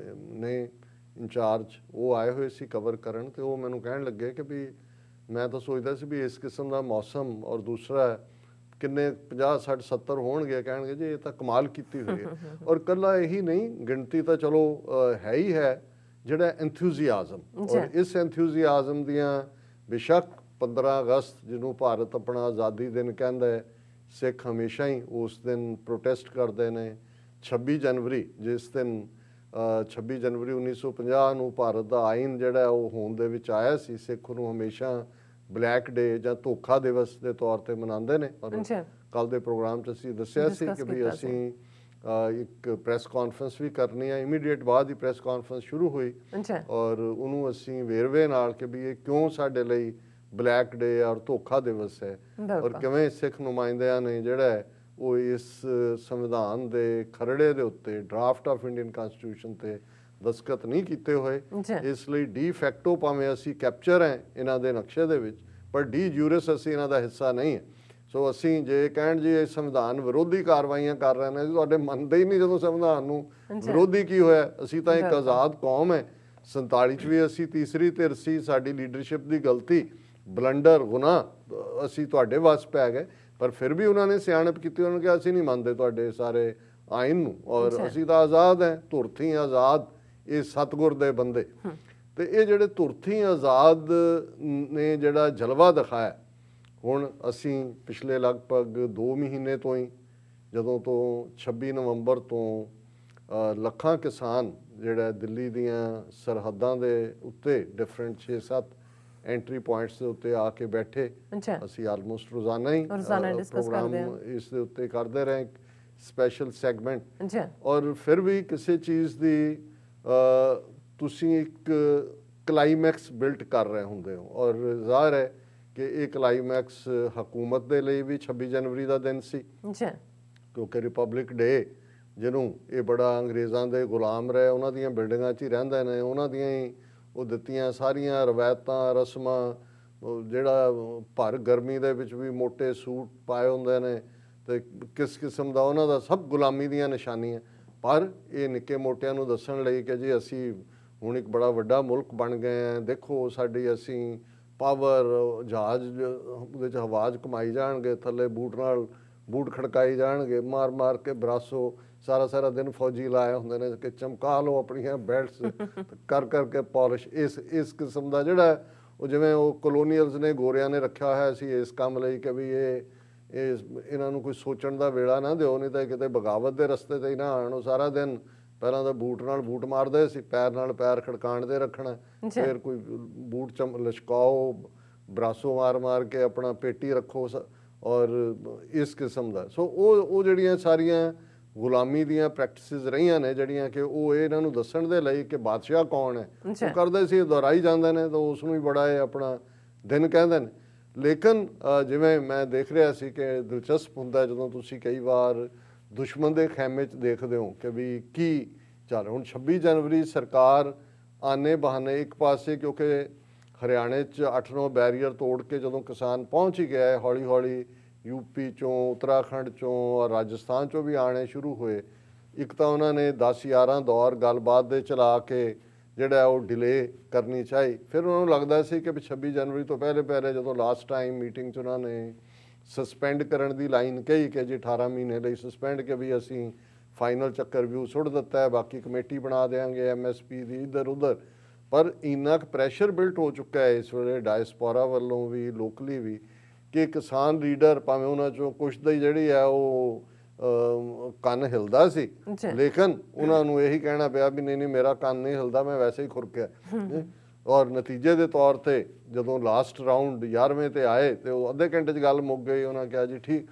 ਨੇ ਇੰਚਾਰਜ, ਉਹ ਆਏ ਹੋਏ ਸੀ ਕਵਰ ਕਰਨ, ਤੇ ਉਹ ਮੈਨੂੰ ਕਹਿਣ ਲੱਗੇ ਕਿ ਵੀ ਮੈਂ ਤਾਂ ਸੋਚਦਾ ਸੀ ਵੀ ਇਸ ਕਿਸਮ ਦਾ ਮੌਸਮ, ਔਰ ਦੂਸਰਾ ਕਿੰਨੇ 50 60 70 ਹੋਣਗੇ, ਕਹਿਣਗੇ ਜੀ ਇਹ ਤਾਂ ਕਮਾਲ ਕੀਤੀ ਹੋਈ ਹੈ। ਔਰ ਕੱਲਾ ਇਹੀ ਨਹੀਂ, ਗਿਣਤੀ ਤਾਂ ਚਲੋ ਹੈ ਹੀ ਹੈ, ਜਿਹੜਾ ਐਂਥੂਜ਼ੀਆਜ਼ਮ, ਔਰ ਇਸ ਐਂਥੂਜ਼ੀਆਜ਼ਮ ਦੀਆਂ ਬੇਸ਼ੱਕ 15 ਅਗਸਤ ਜਿਹਨੂੰ ਭਾਰਤ ਆਪਣਾ ਆਜ਼ਾਦੀ ਦਿਨ ਕਹਿੰਦਾ ਹੈ, ਸਿੱਖ ਹਮੇਸ਼ਾ ਹੀ ਉਸ ਦਿਨ ਪ੍ਰੋਟੈਸਟ ਕਰਦੇ ਨੇ। 26 ਜਨਵਰੀ ਜਿਸ ਦਿਨ 26 ਜਨਵਰੀ 1950 ਨੂੰ ਭਾਰਤ ਦਾ ਆਇਨ ਜਿਹੜਾ ਉਹ ਹੋਂਦ ਦੇ ਵਿੱਚ ਆਇਆ ਸੀ, ਸਿੱਖ ਨੂੰ ਹਮੇਸ਼ਾ ਬਲੈਕ ਡੇ ਜਾਂ ਧੋਖਾ ਦਿਵਸ ਦੇ ਤੌਰ ਤੇ ਮਨਾਉਂਦੇ ਨੇ। ਔਰ ਕੱਲ ਦੇ ਪ੍ਰੋਗਰਾਮ 'ਚ ਅਸੀਂ ਦੱਸਿਆ ਸੀ ਕਿ ਵੀ ਅਸੀਂ ਇੱਕ ਪ੍ਰੈਸ ਕਾਨਫਰੰਸ ਵੀ ਕਰਨੀ ਹੈ। ਇਮੀਡੀਏਟ ਬਾਅਦ ਹੀ ਪ੍ਰੈਸ ਕਾਨਫਰੰਸ ਸ਼ੁਰੂ ਹੋਈ, ਔਰ ਉਹਨੂੰ ਅਸੀਂ ਵੇਰਵੇ ਨਾਲ ਕਿ ਵੀ ਇਹ ਕਿਉਂ ਸਾਡੇ ਲਈ ਬਲੈਕ ਡੇ ਔਰ ਧੋਖਾ ਦਿਵਸ ਹੈ, ਔਰ ਕਿਵੇਂ ਸਿੱਖ ਨੁਮਾਇੰਦਿਆਂ ਨੇ ਜਿਹੜਾ ਉਹ ਇਸ ਸੰਵਿਧਾਨ ਦੇ ਖਰੜੇ ਦੇ ਉੱਤੇ ਡਰਾਫਟ ਆਫ ਇੰਡੀਅਨ ਕਨਸਟੀਟਿਊਸ਼ਨ ਤੇ ਦਸਤਖਤ ਨਹੀਂ ਕੀਤੇ ਹੋਏ। ਇਸ ਲਈ ਡੀ ਫੈਕਟੋ ਭਾਵੇਂ ਅਸੀਂ ਕੈਪਚਰ ਹੈ ਇਹਨਾਂ ਦੇ ਨਕਸ਼ੇ ਦੇ ਵਿੱਚ, ਪਰ ਡੀ ਜੂਰਿਸ ਅਸੀਂ ਇਹਨਾਂ ਦਾ ਹਿੱਸਾ ਨਹੀਂ ਹੈ। ਸੋ ਅਸੀਂ ਜੇ ਕਹਿਣ ਜੀ ਇਹ ਸੰਵਿਧਾਨ ਵਿਰੋਧੀ ਕਾਰਵਾਈਆਂ ਕਰ ਰਹੇ ਨੇ, ਤੁਹਾਡੇ ਮੰਨਦੇ ਹੀ ਨਹੀਂ ਜਦੋਂ ਸੰਵਿਧਾਨ ਨੂੰ ਵਿਰੋਧੀ ਕੀ ਹੋਇਆ। ਅਸੀਂ ਤਾਂ ਇੱਕ ਆਜ਼ਾਦ ਕੌਮ ਹੈ। 47 'ਚ ਵੀ ਅਸੀਂ ਤੀਸਰੀ ਧਿਰ ਸੀ, ਸਾਡੀ ਲੀਡਰਸ਼ਿਪ ਦੀ ਗਲਤੀ, ਬਲੰਡਰ, ਗੁਨਾਹ ਅਸੀਂ ਤੁਹਾਡੇ ਵੱਸ ਪੈ ਗਏ, ਪਰ ਫਿਰ ਵੀ ਉਹਨਾਂ ਨੇ ਸਿਆਣਪ ਕੀਤੀ, ਉਹਨਾਂ ਨੇ ਕਿਹਾ ਅਸੀਂ ਨਹੀਂ ਮੰਨਦੇ ਤੁਹਾਡੇ ਸਾਰੇ ਆਇਨ ਨੂੰ, ਔਰ ਅਸੀਂ ਤਾਂ ਆਜ਼ਾਦ ਹੈ, ਧੁਰਥੀ ਆਜ਼ਾਦ, ਇਹ ਸਤਿਗੁਰ ਦੇ ਬੰਦੇ। ਤੇ ਇਹ ਜਿਹੜੇ ਧੁਰਥੀ ਆਜ਼ਾਦ ਨੇ ਜਿਹੜਾ ਜਲਵਾ ਦਿਖਾਇਆ, ਹੁਣ ਅਸੀਂ ਪਿਛਲੇ ਲਗਭਗ 2 ਮਹੀਨੇ ਤੋਂ ਹੀ, ਜਦੋਂ ਤੋਂ 26 ਨਵੰਬਰ ਤੋਂ ਲੱਖਾਂ ਕਿਸਾਨ ਜਿਹੜਾ ਦਿੱਲੀ ਦੀਆਂ ਸਰਹੱਦਾਂ ਦੇ ਉੱਤੇ ਡਿਫਰੈਂਟ 6-7 ਐਂਟਰੀ ਪੁਆਇੰਟਸ ਦੇ ਉੱਤੇ ਆ ਕੇ ਬੈਠੇ, ਅਸੀਂ ਆਲਮੋਸਟ ਰੋਜ਼ਾਨਾ ਹੀ ਪ੍ਰੋਗਰਾਮ ਇਸ ਦੇ ਉੱਤੇ ਕਰਦੇ ਰਹੇ, ਸਪੈਸ਼ਲ ਸੈਗਮੈਂਟ। ਔਰ ਫਿਰ ਵੀ ਕਿਸੇ ਚੀਜ਼ ਦੀ ਤੁਸੀਂ ਇੱਕ ਕਲਾਈਮੈਕਸ ਬਿਲਟ ਕਰ ਰਹੇ ਹੁੰਦੇ ਹੋ, ਔਰ ਜ਼ਾਹਿਰ ਹੈ ਕਿ ਇਹ ਕਲਾਈਮੈਕਸ ਹਕੂਮਤ ਦੇ ਲਈ ਵੀ 26 ਜਨਵਰੀ ਦਾ ਦਿਨ ਸੀ, ਕਿਉਂਕਿ ਰਿਪਬਲਿਕ ਡੇ ਜਿਹਨੂੰ ਇਹ ਬੜਾ ਅੰਗਰੇਜ਼ਾਂ ਦੇ ਗੁਲਾਮ ਰਹੇ, ਉਹਨਾਂ ਦੀਆਂ ਬਿਲਡਿੰਗਾਂ 'ਚ ਹੀ ਰਹਿੰਦੇ ਨੇ, ਉਹਨਾਂ ਦੀਆਂ ਹੀ ਉਹ ਦਿੱਤੀਆਂ ਸਾਰੀਆਂ ਰਵਾਇਤਾਂ, ਰਸਮਾਂ, ਜਿਹੜਾ ਭਰ ਗਰਮੀ ਦੇ ਵਿੱਚ ਵੀ ਮੋਟੇ ਸੂਟ ਪਾਏ ਹੁੰਦੇ ਨੇ, ਤੇ ਕਿਸ ਕਿਸਮ ਦਾ ਉਹਨਾਂ ਦਾ ਸਭ ਗੁਲਾਮੀ ਦੀਆਂ ਨਿਸ਼ਾਨੀਆਂ। ਪਰ ਇਹ ਨਿੱਕੇ ਮੋਟਿਆਂ ਨੂੰ ਦੱਸਣ ਲਈ ਕਿ ਜੀ ਅਸੀਂ ਹੁਣ ਇੱਕ ਬੜਾ ਵੱਡਾ ਮੁਲਕ ਬਣ ਗਏ ਹਾਂ, ਦੇਖੋ ਸਾਡੀ ਅਸੀਂ ਪਾਵਰ, ਜਹਾਜ਼ ਉਹਦੇ 'ਚ ਹਵਾ 'ਚ ਘੁਮਾਈ ਜਾਣਗੇ, ਥੱਲੇ ਬੂਟ ਨਾਲ ਬੂਟ ਖੜਕਾਈ ਜਾਣਗੇ, ਮਾਰ ਮਾਰ ਕੇ ਬਰਾਸੋ, ਸਾਰਾ ਦਿਨ ਫੌਜੀ ਲਾਏ ਹੁੰਦੇ ਨੇ ਕਿ ਚਮਕਾ ਲਓ ਆਪਣੀਆਂ ਬੈਲਟਸ, ਕਰ ਕਰਕੇ ਪਾਲਿਸ਼। ਇਸ ਕਿਸਮ ਦਾ ਜਿਹੜਾ ਉਹ ਜਿਵੇਂ ਉਹ ਕਲੋਨੀਅਲਸ ਨੇ, ਗੋਰਿਆਂ ਨੇ ਰੱਖਿਆ ਹੋਇਆ ਸੀ ਇਸ ਕੰਮ ਲਈ ਕਿ ਵੀ ਇਹਨਾਂ ਨੂੰ ਕੋਈ ਸੋਚਣ ਦਾ ਵੇਲਾ ਨਾ ਦਿਓ, ਨਹੀਂ ਤਾਂ ਕਿਤੇ ਬਗਾਵਤ ਦੇ ਰਸਤੇ 'ਤੇ ਹੀ ਨਾ ਆਉਣ। ਉਹ ਸਾਰਾ ਦਿਨ ਪਹਿਲਾਂ ਤਾਂ ਬੂਟ ਨਾਲ ਬੂਟ ਮਾਰਦੇ ਸੀ, ਪੈਰ ਨਾਲ ਪੈਰ ਖੜਕਾਣ ਦੇ ਰੱਖਣਾ, ਫਿਰ ਕੋਈ ਬੂਟ ਲਸ਼ਕਾਓ, ਬਰਾਸੋ ਮਾਰ ਮਾਰ ਕੇ ਆਪਣਾ ਪੇਟੀ ਰੱਖੋ, ਔਰ ਇਸ ਕਿਸਮ ਦਾ। ਸੋ ਉਹ ਜਿਹੜੀਆਂ ਸਾਰੀਆਂ ਗੁਲਾਮੀ ਦੀਆਂ ਪ੍ਰੈਕਟਿਸਿਸ ਰਹੀਆਂ ਨੇ, ਜਿਹੜੀਆਂ ਕਿ ਉਹ ਇਹਨਾਂ ਨੂੰ ਦੱਸਣ ਦੇ ਲਈ ਕਿ ਬਾਦਸ਼ਾਹ ਕੌਣ ਹੈ ਉਹ ਕਰਦੇ ਸੀ, ਦੁਹਰਾਈ ਜਾਂਦੇ ਨੇ, ਤਾਂ ਉਸ ਨੂੰ ਹੀ ਬੜਾ ਇਹ ਆਪਣਾ ਦਿਨ ਕਹਿੰਦੇ ਨੇ। ਲੇਕਿਨ ਜਿਵੇਂ ਮੈਂ ਦੇਖ ਰਿਹਾ ਸੀ ਕਿ ਦਿਲਚਸਪ ਹੁੰਦਾ ਜਦੋਂ ਤੁਸੀਂ ਕਈ ਵਾਰ ਦੁਸ਼ਮਣ ਦੇ ਖੈਮੇ 'ਚ ਦੇਖਦੇ ਹੋ ਕਿ ਵੀ ਕੀ ਚੱਲ। ਹੁਣ 26 ਜਨਵਰੀ ਸਰਕਾਰ ਆਨੇ ਬਹਾਨੇ ਇੱਕ ਪਾਸੇ, ਕਿਉਂਕਿ ਹਰਿਆਣੇ 'ਚ 8-9 ਬੈਰੀਅਰ ਤੋੜ ਕੇ ਜਦੋਂ ਕਿਸਾਨ ਪਹੁੰਚ ਹੀ ਗਿਆ, ਹੌਲੀ ਹੌਲੀ ਯੂਪੀ 'ਚੋਂ, ਉੱਤਰਾਖੰਡ 'ਚੋਂ ਔਰ ਰਾਜਸਥਾਨ 'ਚੋਂ ਵੀ ਆਣੇ ਸ਼ੁਰੂ ਹੋਏ। ਇੱਕ ਤਾਂ ਉਹਨਾਂ ਨੇ 10-11 ਦੌਰ ਗੱਲਬਾਤ ਦੇ ਚਲਾ ਕੇ ਜਿਹੜਾ ਉਹ ਡਿਲੇ ਕਰਨੀ ਚਾਹੀ। ਫਿਰ ਉਹਨਾਂ ਨੂੰ ਲੱਗਦਾ ਸੀ ਕਿ 26 ਜਨਵਰੀ ਤੋਂ ਪਹਿਲੇ ਜਦੋਂ ਲਾਸਟ ਟਾਈਮ ਮੀਟਿੰਗ 'ਚ ਉਹਨਾਂ ਨੇ ਸਸਪੈਂਡ ਕਰਨ ਦੀ ਲਾਈਨ ਕਹੀ ਕਿ ਜੀ 18 ਮਹੀਨੇ ਲਈ ਸਸਪੈਂਡ, ਕਿ ਵੀ ਅਸੀਂ ਫਾਈਨਲ ਚੱਕਰ ਵਿਊ ਸੁੱਟ ਦਿੱਤਾ ਹੈ, ਬਾਕੀ ਕਮੇਟੀ ਬਣਾ ਦੇਵਾਂਗੇ MSP ਦੀ ਇੱਧਰ ਉੱਧਰ। ਪਰ ਇੰਨਾ ਕੁ ਪ੍ਰੈਸ਼ਰ ਬਿਲਟ ਹੋ ਚੁੱਕਾ ਹੈ ਇਸ ਵੇਲੇ ਡਾਇਸਪੋਰਾ ਵੱਲੋਂ ਵੀ, ਲੋਕਲੀ ਵੀ, ਕਿ ਕਿਸਾਨ ਲੀਡਰ ਭਾਵੇਂ ਉਹਨਾਂ 'ਚੋਂ ਕੁਛ ਦੀ ਜਿਹੜੀ ਹੈ ਉਹ ਕੰਨ ਹਿਲਦਾ ਸੀ, ਲੇਕਿਨ ਉਹਨਾਂ ਨੂੰ ਇਹੀ ਕਹਿਣਾ ਪਿਆ ਵੀ ਨਹੀਂ ਮੇਰਾ ਕੰਨ ਨਹੀਂ ਹਿਲਦਾ, ਮੈਂ ਵੈਸੇ ਹੀ ਖੁਰਕਿਆ। ਔਰ ਨਤੀਜੇ ਦੇ ਤੌਰ ਤੇ ਜਦੋਂ ਲਾਸਟ ਰਾਊਂਡ 11ਵੇਂ ਤੇ ਆਏ ਤੇ ਉਹ ਅੱਧੇ ਘੰਟੇ 'ਚ ਗੱਲ ਮੁੱਕ ਗਈ। ਉਹਨਾਂ ਕਿਹਾ ਜੀ ਠੀਕ।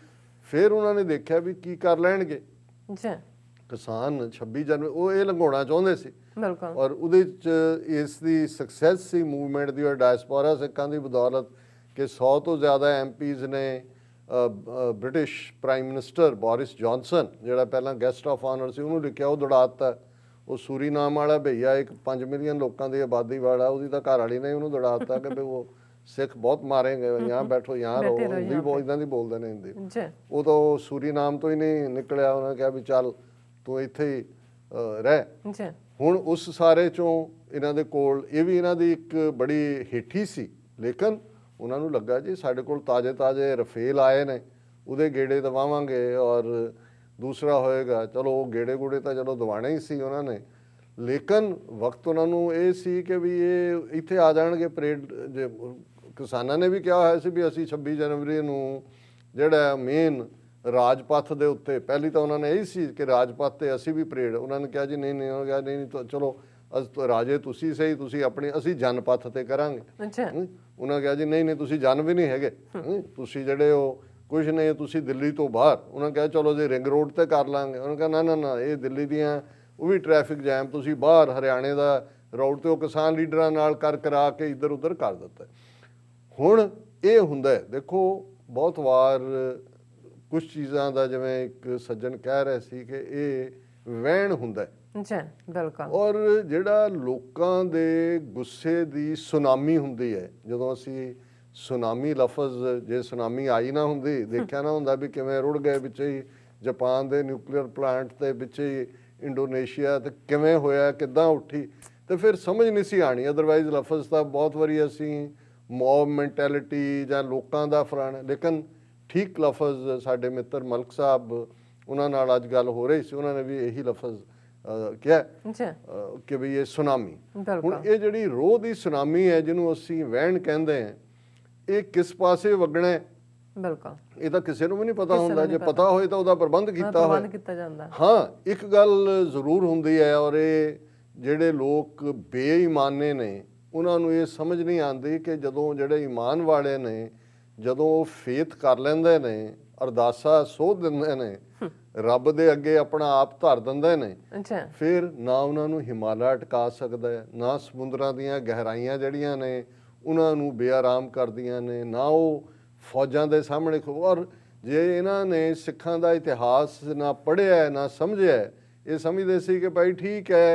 ਫਿਰ ਉਹਨਾਂ ਨੇ ਦੇਖਿਆ ਵੀ ਕੀ ਕਰ ਲੈਣਗੇ ਕਿਸਾਨ 26 ਜਨਵਰੀ ਉਹ ਇਹ ਲੰਘਾਉਣਾ ਚਾਹੁੰਦੇ ਸੀ। ਔਰ ਉਹਦੇ 'ਚ ਇਸ ਦੀ ਸਕਸੈਸ ਸੀ ਮੂਵਮੈਂਟ ਦੀ ਔਰ ਡਾਇਸਪੋਰਾ ਸਿੱਖਾਂ ਦੀ ਬਦੌਲਤ ਕਿ 100 ਤੋਂ ਜ਼ਿਆਦਾ ਐਮਪੀਜ਼ ਨੇ British prime minister Boris Johnson ਜਿਹੜਾ ਪਹਿਲਾਂ ਗੈਸਟ ਆਫ ਆਨਰ ਸੀ ਉਹਨੂੰ ਲਿਖਿਆ, ਉਹ ਦੌੜਾਤਾ। ਉਹ ਸੂਰੀਨਾਮ ਵਾਲਾ ਭਈਆ ਇੱਕ 5 ਮਿਲੀਅਨ ਲੋਕਾਂ ਦੀ ਆਬਾਦੀ ਵਾਲਾ, ਉਹਦੀ ਤਾਂ ਘਰ ਵਾਲੀ ਨੇ ਉਹਨੂੰ ਦੌੜਾਤਾ ਕਿ ਵੀ ਉਹ ਸਿੱਖ ਬਹੁਤ ਮਾਰੇਂਗੇ, यहाँ बैठो यहाँ रहो। हिंदी इदां दी बोलते हैं हिंदी। वो तो सूरीनाम तो ही नहीं निकलिया। उन्होंने कहा भी चल तू इत्थे ही रह। हुण उस सारे चों इन्हां दे कोल ये भी इन्हां दी एक बड़ी हेठी सी, लेकिन उन्हां नूं लगा जी साडे कोल ताजे ताजे रफेल आए ने, उहदे गेड़े दवावांगे और दूसरा होएगा। चलो वो गेड़े गूड़े तो चलो दवाने ही सी उन्हां ने, लेकिन वक्त उन्होंने ये सी कि भी ये इत्थे आ जाणगे परेड। जे किसानां ने भी कहा होया सी भी असीं 26 जनवरी नूं जिहड़ा मेन राजपथ दे उत्ते, पहली तो उन्होंने यही सी कि राजपथ ते असीं भी परेड, उन्होंने कहा जी नहीं नहीं, उन्होंने कहा नहीं तो चलो तो राजे तुसीं सही, तुसीं अपनी असीं जनपथ ते करांगे। उन्होंने कहा जी नहीं नहीं तुसीं जन भी नहीं हैगे, तुसीं जिहड़े हो कुछ नहीं, तुसीं दिल्ली तो बाहर। उन्होंने कहा चलो जी रिंग रोड ते कर लांगे। उन्होंने कहा ना ना ना ये दिल्ली दियां वो भी ट्रैफिक जैम, तुसीं बाहर हरियाणे का रोड तो किसान लीडरां नाल करा के इधर उधर कर दिता। हुण ये हुंदा है देखो बहुत वार कुछ चीज़ां दा जिवें एक सज्जन कह रहे सी कि ये वहण हुंदा है। और जिहड़ा लोकां दे गुस्से दी सुनामी हुंदी है, जदों असीं सुनामी लफज जे सुनामी आई ना हुंदी, देखिया ना हुंदा भी किवें रुड़ गए विच ही जापान दे न्यूक्लीयर प्लांट ते विच ही इंडोनेशिया ते किवें होया किद्दां उठी, तो फिर समझ नहीं सी आनी। अदरवाइज लफज तां बहुत वारी असीं मॉब मैंटैलिटी जां लोकां दा फलाना, लेकिन ठीक लफज साडे मित्र मलक साहब उन्हां नाल अज गल हो रही सी, उन्होंने भी यही लफज किया कि भी ये सुनामी। हुण ये जिहड़ी रोह दी सुनामी है जिन्हों असीं वहण कहंदे हैं, ये किस पासे वगना है ये तो किसी को भी नहीं पता होंदा। जे पता होए तो उहदा प्रबंध कीता होए। हाँ एक गल जरूर हुंदी है, और ये जिहड़े लोग बेईमाने ने उन्हां नूं ये समझ नहीं आती कि जदों जिहड़े ईमान वाले ने जदों वो फेथ कर लैंदे ने, अरदासा सोध दिंदे ने, रब दे अगे अपना आप धर दिंदे ने, फिर ना उन्हां नूं हिमालय अटका सकदा है, ना समुद्रां दीयां गहराइयां जिहड़ियां ने उन्हां नूं बेआराम करदियां ने, ना वो फौजां दे सामने। और जे इन्हां ने सिखां दा इतिहास ना पढ़िया है ना समझिया है, ये समझदे सी कि भाई ठीक है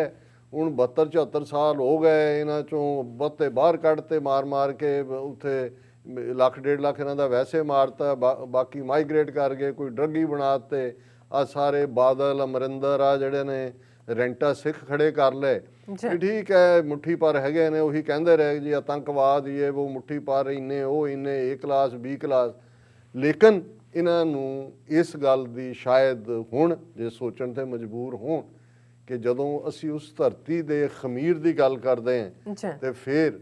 हुण 72-74 साल हो गए, इन्हां चों बहुते बाहर कढते मार मार के, उत्थे 1-1.5 लाख इन्हां दा वैसे मारता, बाकी माइग्रेट कर गए, कोई ड्रगी बनाते, आ सारे बादल अमरिंदर आ जिहड़े ने रेंटा सिख खड़े कर ले। ठीक है मुट्ठी पर हैगे ने, उही कहंदे रहे जी आतंकवाद ये वो मुट्ठी पर इन्ने वो इन्ने A क्लास B क्लास। लेकिन इन्हां नूं इस गल दी शायद हुण जे सोचण ते मजबूर होण कि जदों असीं उस धरती दे खमीर दी गल करदे हां ते फिर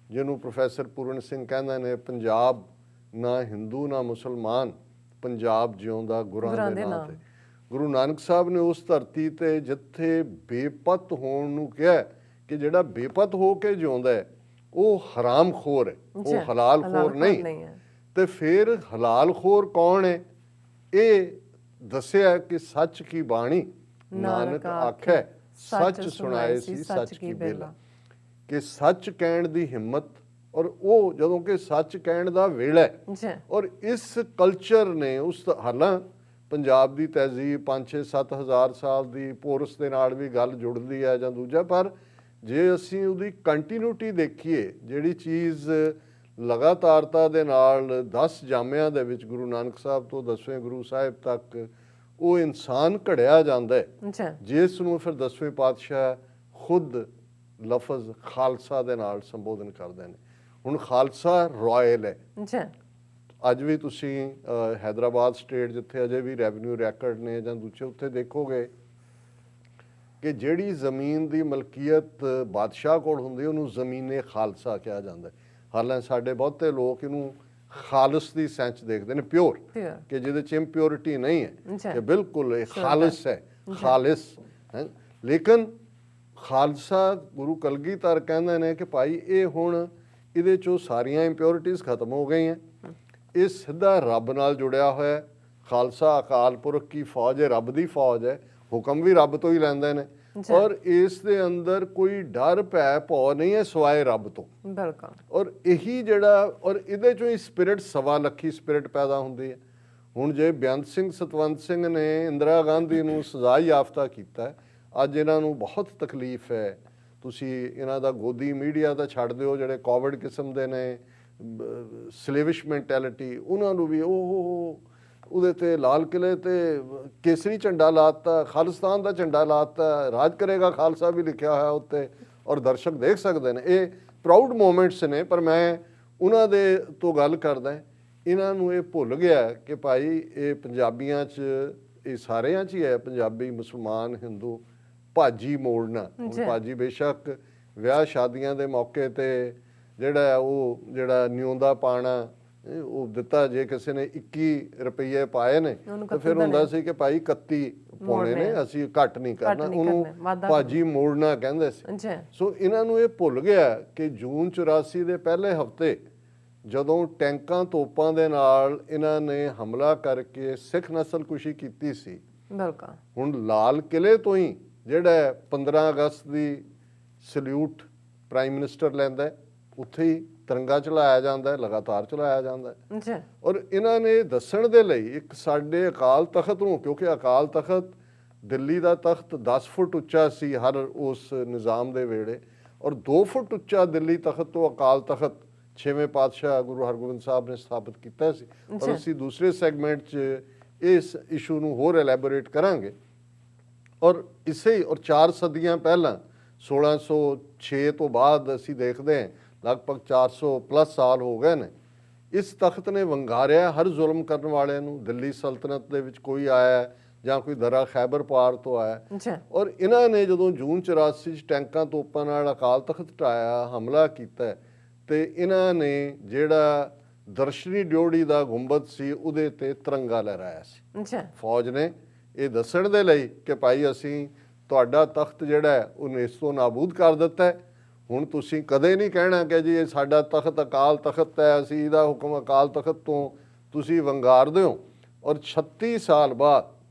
जिन्हों प्रोफैसर पूਰਨ ਸਿੰਘ ਕਹਿੰਦੇ ਨੇ पंजाब ना हिंदू ना मुसलमान, पंजाब जिउंदा गुरां दे नां ते। गुरु नानक साहब ने उस धरती ते जिथे बेपत होण नूं कहा कि जिहड़ा बेपत हो के जिउंदा है वो हराम खोर है, वो हलाल खोर नहीं है। तो फिर हलाल खोर कौन है? ये दस्सिया कि सच की बाणी नानक आखै सच सुनाए सी सच की बेला, कि सच कहण दी हिम्मत और वो जदों कि सच कहण दा वेला है। और इस कल्चर ने उस हालां पंजाब दी तहजीब 5-6-7 हज़ार साल दी पोरस दे नाल भी गल जुड़दी है जां दूजा, पर जे असीं उहदी कंटीन्यूटी देखीए जिहड़ी चीज़ लगातारता दे नाल 10 जामिਆਂ ਦੇ ਵਿੱਚ गुरु नानक साहब तो 10वें गुरु साहिब तक वो इंसान घड़िया जाता है, जिस नूं फिर 10वें पातशाह खुद लफज खालसा दे नाल संबोधन करते हैं। हुण खालसा रॉयल है। अज भी तुसी हैदराबाद स्टेट जिथे अजे भी रैवन्यू रैकड ने जां दूजे उत्थे देखोगे कि जिहड़ी जमीन की मलकीयत बादशाह कोल हुंदी उहनूं ज़मीने खालसा कहा जाता है। हालांकि साडे बहुते लोग इहनूं ਖਾਲਸ ਦੀ ਸੈਂਚ ਦੇਖਦੇ ਨੇ, ਪਿਓਰ, ਕਿ ਜਿਹਦੇ ਚ ਇੰਪਿਓਰਿਟੀ ਨਹੀਂ ਹੈ, ਕਿ ਬਿਲਕੁਲ ਇਹ ਖਾਲਸ ਹੈ, ਖਾਲਿਸ ਹੈ। ਲੇਕਿਨ ਖਾਲਸਾ ਗੁਰੂ ਕਲਗੀਧਰ ਕਹਿੰਦੇ ਨੇ ਕਿ ਭਾਈ ਇਹ ਹੁਣ ਇਹਦੇ ਚੋਂ ਸਾਰੀਆਂ ਇੰਪਿਓਰਿਟੀਜ਼ ਖਤਮ ਹੋ ਗਈਆਂ, ਇਹ ਸਿੱਧਾ ਰੱਬ ਨਾਲ ਜੁੜਿਆ ਹੋਇਆ। ਖਾਲਸਾ ਅਕਾਲ ਪੁਰਖ ਕੀ ਫੌਜ ਹੈ, ਰੱਬ ਦੀ ਫੌਜ ਹੈ, ਹੁਕਮ ਵੀ ਰੱਬ ਤੋਂ ਹੀ ਲੈਂਦੇ ਨੇ, ਔਰ ਇਸ ਦੇ ਅੰਦਰ ਕੋਈ ਡਰ ਭੈ ਭੌ ਨਹੀਂ ਹੈ ਸਿਵਾਏ ਰੱਬ ਤੋਂ। ਬਿਲਕੁਲ। ਔਰ ਇਹੀ ਜਿਹੜਾ, ਔਰ ਇਹਦੇ ਚੋਂ ਹੀ ਸਪਿਰਿਟ, ਸਵਾ ਲੱਖੀ ਸਪਿਰਿਟ ਪੈਦਾ ਹੁੰਦੀ ਹੈ। ਹੁਣ ਜੇ ਬੇਅੰਤ ਸਿੰਘ ਸਤਵੰਤ ਸਿੰਘ ਨੇ ਇੰਦਰਾ ਗਾਂਧੀ ਨੂੰ ਸਜ਼ਾ ਯਾਫਤਾ ਕੀਤਾ, ਅੱਜ ਇਹਨਾਂ ਨੂੰ ਬਹੁਤ ਤਕਲੀਫ ਹੈ। ਤੁਸੀਂ ਇਹਨਾਂ ਦਾ ਗੋਦੀ ਮੀਡੀਆ ਦਾ ਛੱਡ ਦਿਓ, ਜਿਹੜੇ ਕੋਵਿਡ ਕਿਸਮ ਦੇ ਨੇ, ਸਲੇਵਿਸ਼ ਮੈਂਟੈਲਿਟੀ, ਉਹਨਾਂ ਨੂੰ ਵੀ ਉਹ ਉਹਦੇ ਤੇ ਲਾਲ ਕਿਲੇ ਤੇ ਕੇਸਰੀ ਝੰਡਾ ਲਾਤਾ, ਖਾਲਿਸਤਾਨ ਦਾ ਝੰਡਾ ਲਾਤਾ, ਰਾਜ ਕਰੇਗਾ ਖਾਲਸਾ ਵੀ ਲਿਖਿਆ ਹੋਇਆ ਉੱਤੇ, ਔਰ ਦਰਸ਼ਕ ਦੇਖ ਸਕਦੇ ਨੇ। ਇਹ ਪ੍ਰਾਊਡ ਮੂਮੈਂਟਸ ਨੇ, ਪਰ ਮੈਂ ਉਹਨਾਂ ਦੇ ਤੋਂ ਗੱਲ ਕਰਦਾ। ਇਹਨਾਂ ਨੂੰ ਇਹ ਭੁੱਲ ਗਿਆ ਕਿ ਭਾਈ ਇਹ ਪੰਜਾਬੀਆਂ 'ਚ, ਇਹ ਸਾਰਿਆਂ 'ਚ ਹੀ ਹੈ, ਪੰਜਾਬੀ, ਮੁਸਲਮਾਨ, ਹਿੰਦੂ, ਭਾਜੀ ਮੋੜਨਾ। ਭਾਜੀ ਬੇਸ਼ੱਕ ਵਿਆਹ ਸ਼ਾਦੀਆਂ ਦੇ ਮੌਕੇ ਤੇ ਜਿਹੜਾ ਉਹ ਜਿਹੜਾ ਨਿਉਂਦਾ ਪਾਣਾ ਉਹ ਦਿੱਤਾ, ਜੇ ਕਿਸੇ ਨੇ 21 ਰੁਪਏ ਪਾਏ ਨੇ ਤਾਂ ਫਿਰ ਹੁੰਦਾ ਸੀ ਕਿ ਭਾਈ 31 ਪਾਉਣੇ ਨੇ, ਅਸੀਂ ਘੱਟ ਨਹੀਂ ਕਰਨਾ, ਉਹਨੂੰ ਭਾਜੀ ਮੋੜਨਾ ਕਹਿੰਦੇ ਸੀ। ਸੋ ਇਹਨਾਂ ਨੂੰ ਇਹ ਭੁੱਲ ਗਿਆ ਕਿ ਜੂਨ 84 ਦੇ ਪਹਿਲੇ ਹਫ਼ਤੇ ਜਦੋਂ ਟੈਂਕਾਂ ਤੋਪਾਂ ਦੇ ਨਾਲ ਇਹਨਾਂ ਨੇ ਹਮਲਾ ਕਰਕੇ ਸਿੱਖ ਨਸਲਕੁਸ਼ੀ ਕੀਤੀ ਸੀ, ਹੁਣ ਲਾਲ ਕਿਲੇ ਤੋਂ ਹੀ ਜਿਹੜਾ 15 ਅਗਸਤ ਦੀ ਸਲੂਟ ਪ੍ਰਾਈਮ ਮਿਨਿਸਟਰ ਲੈਂਦਾ, ਉੱਥੇ ਹੀ ਤਿਰੰਗਾ ਚਲਾਇਆ ਜਾਂਦਾ, ਲਗਾਤਾਰ ਚਲਾਇਆ ਜਾਂਦਾ। ਔਰ ਇਹਨਾਂ ਨੇ ਦੱਸਣ ਦੇ ਲਈ ਇੱਕ ਸਾਡੇ ਅਕਾਲ ਤਖਤ ਨੂੰ, ਕਿਉਂਕਿ ਅਕਾਲ ਤਖਤ ਦਿੱਲੀ ਦਾ ਤਖਤ 10 ਫੁੱਟ ਉੱਚਾ ਸੀ ਹਰ ਉਸ ਨਿਜ਼ਾਮ ਦੇ ਵੇੜੇ, ਔਰ 2 ਫੁੱਟ ਉੱਚਾ ਦਿੱਲੀ ਤਖਤ ਤੋਂ ਅਕਾਲ ਤਖਤ 6ਵੇਂ ਪਾਤਸ਼ਾਹ ਗੁਰੂ ਹਰਗੋਬਿੰਦ ਸਾਹਿਬ ਨੇ ਸਥਾਪਿਤ ਕੀਤਾ ਸੀ। ਔਰ ਅਸੀਂ ਦੂਸਰੇ ਸੈਗਮੈਂਟ 'ਚ ਇਸ ਇਸ਼ੂ ਨੂੰ ਹੋਰ ਐਲੈਬੋਰੇਟ ਕਰਾਂਗੇ। ਔਰ ਇਸੇ, ਔਰ 4 ਸਦੀਆਂ ਪਹਿਲਾਂ 1606 ਤੋਂ ਬਾਅਦ ਅਸੀਂ ਦੇਖਦੇ ਹਾਂ ਲਗਭਗ 400 ਪਲੱਸ ਸਾਲ ਹੋ ਗਏ ਨੇ, ਇਸ ਤਖਤ ਨੇ ਵੰਗਾਰਿਆ ਹਰ ਜ਼ੁਲਮ ਕਰਨ ਵਾਲੇ ਨੂੰ। ਦਿੱਲੀ ਸਲਤਨਤ ਦੇ ਵਿੱਚ ਕੋਈ ਆਇਆ ਜਾਂ ਕੋਈ ਦਰਾ ਖੈਬਰ ਪਾਰ ਤੋਂ ਆਇਆ, ਔਰ ਇਹਨਾਂ ਨੇ ਜਦੋਂ ਜੂਨ 84 'ਚ ਟੈਂਕਾਂ ਤੋਪਾਂ ਨਾਲ ਅਕਾਲ ਤਖਤ ਢਾਇਆ, ਹਮਲਾ ਕੀਤਾ, ਤੇ ਇਹਨਾਂ ਨੇ ਜਿਹੜਾ ਦਰਸ਼ਨੀ ਡਿਓੜੀ ਦਾ ਗੁੰਬਦ ਸੀ ਉਹਦੇ ਤੇ ਤਿਰੰਗਾ ਲਹਿਰਾਇਆ ਸੀ। ਫੌਜ ਨੇ ਇਹ ਦੱਸਣ ਦੇ ਲਈ ਕਿ ਭਾਈ ਅਸੀਂ ਤੁਹਾਡਾ ਤਖਤ ਜਿਹੜਾ ਉਹ ਨੇਸਤੋ ਨਾਬੂਦ ਕਰ ਦਿੱਤਾ, ਹੁਣ ਤੁਸੀਂ ਕਦੇ ਨਹੀਂ ਕਹਿਣਾ ਕਿ ਜੀ ਇਹ ਸਾਡਾ ਤਖਤ ਅਕਾਲ ਤਖਤ ਹੈ, ਅਸੀਂ ਇਹਦਾ ਹੁਕਮ ਅਕਾਲ ਤਖਤ ਤੋਂ ਤੁਸੀਂ ਵੰਗਾਰ ਦਿਓ। ਔਰ 36 ਸਾਲ ਬਾਅਦ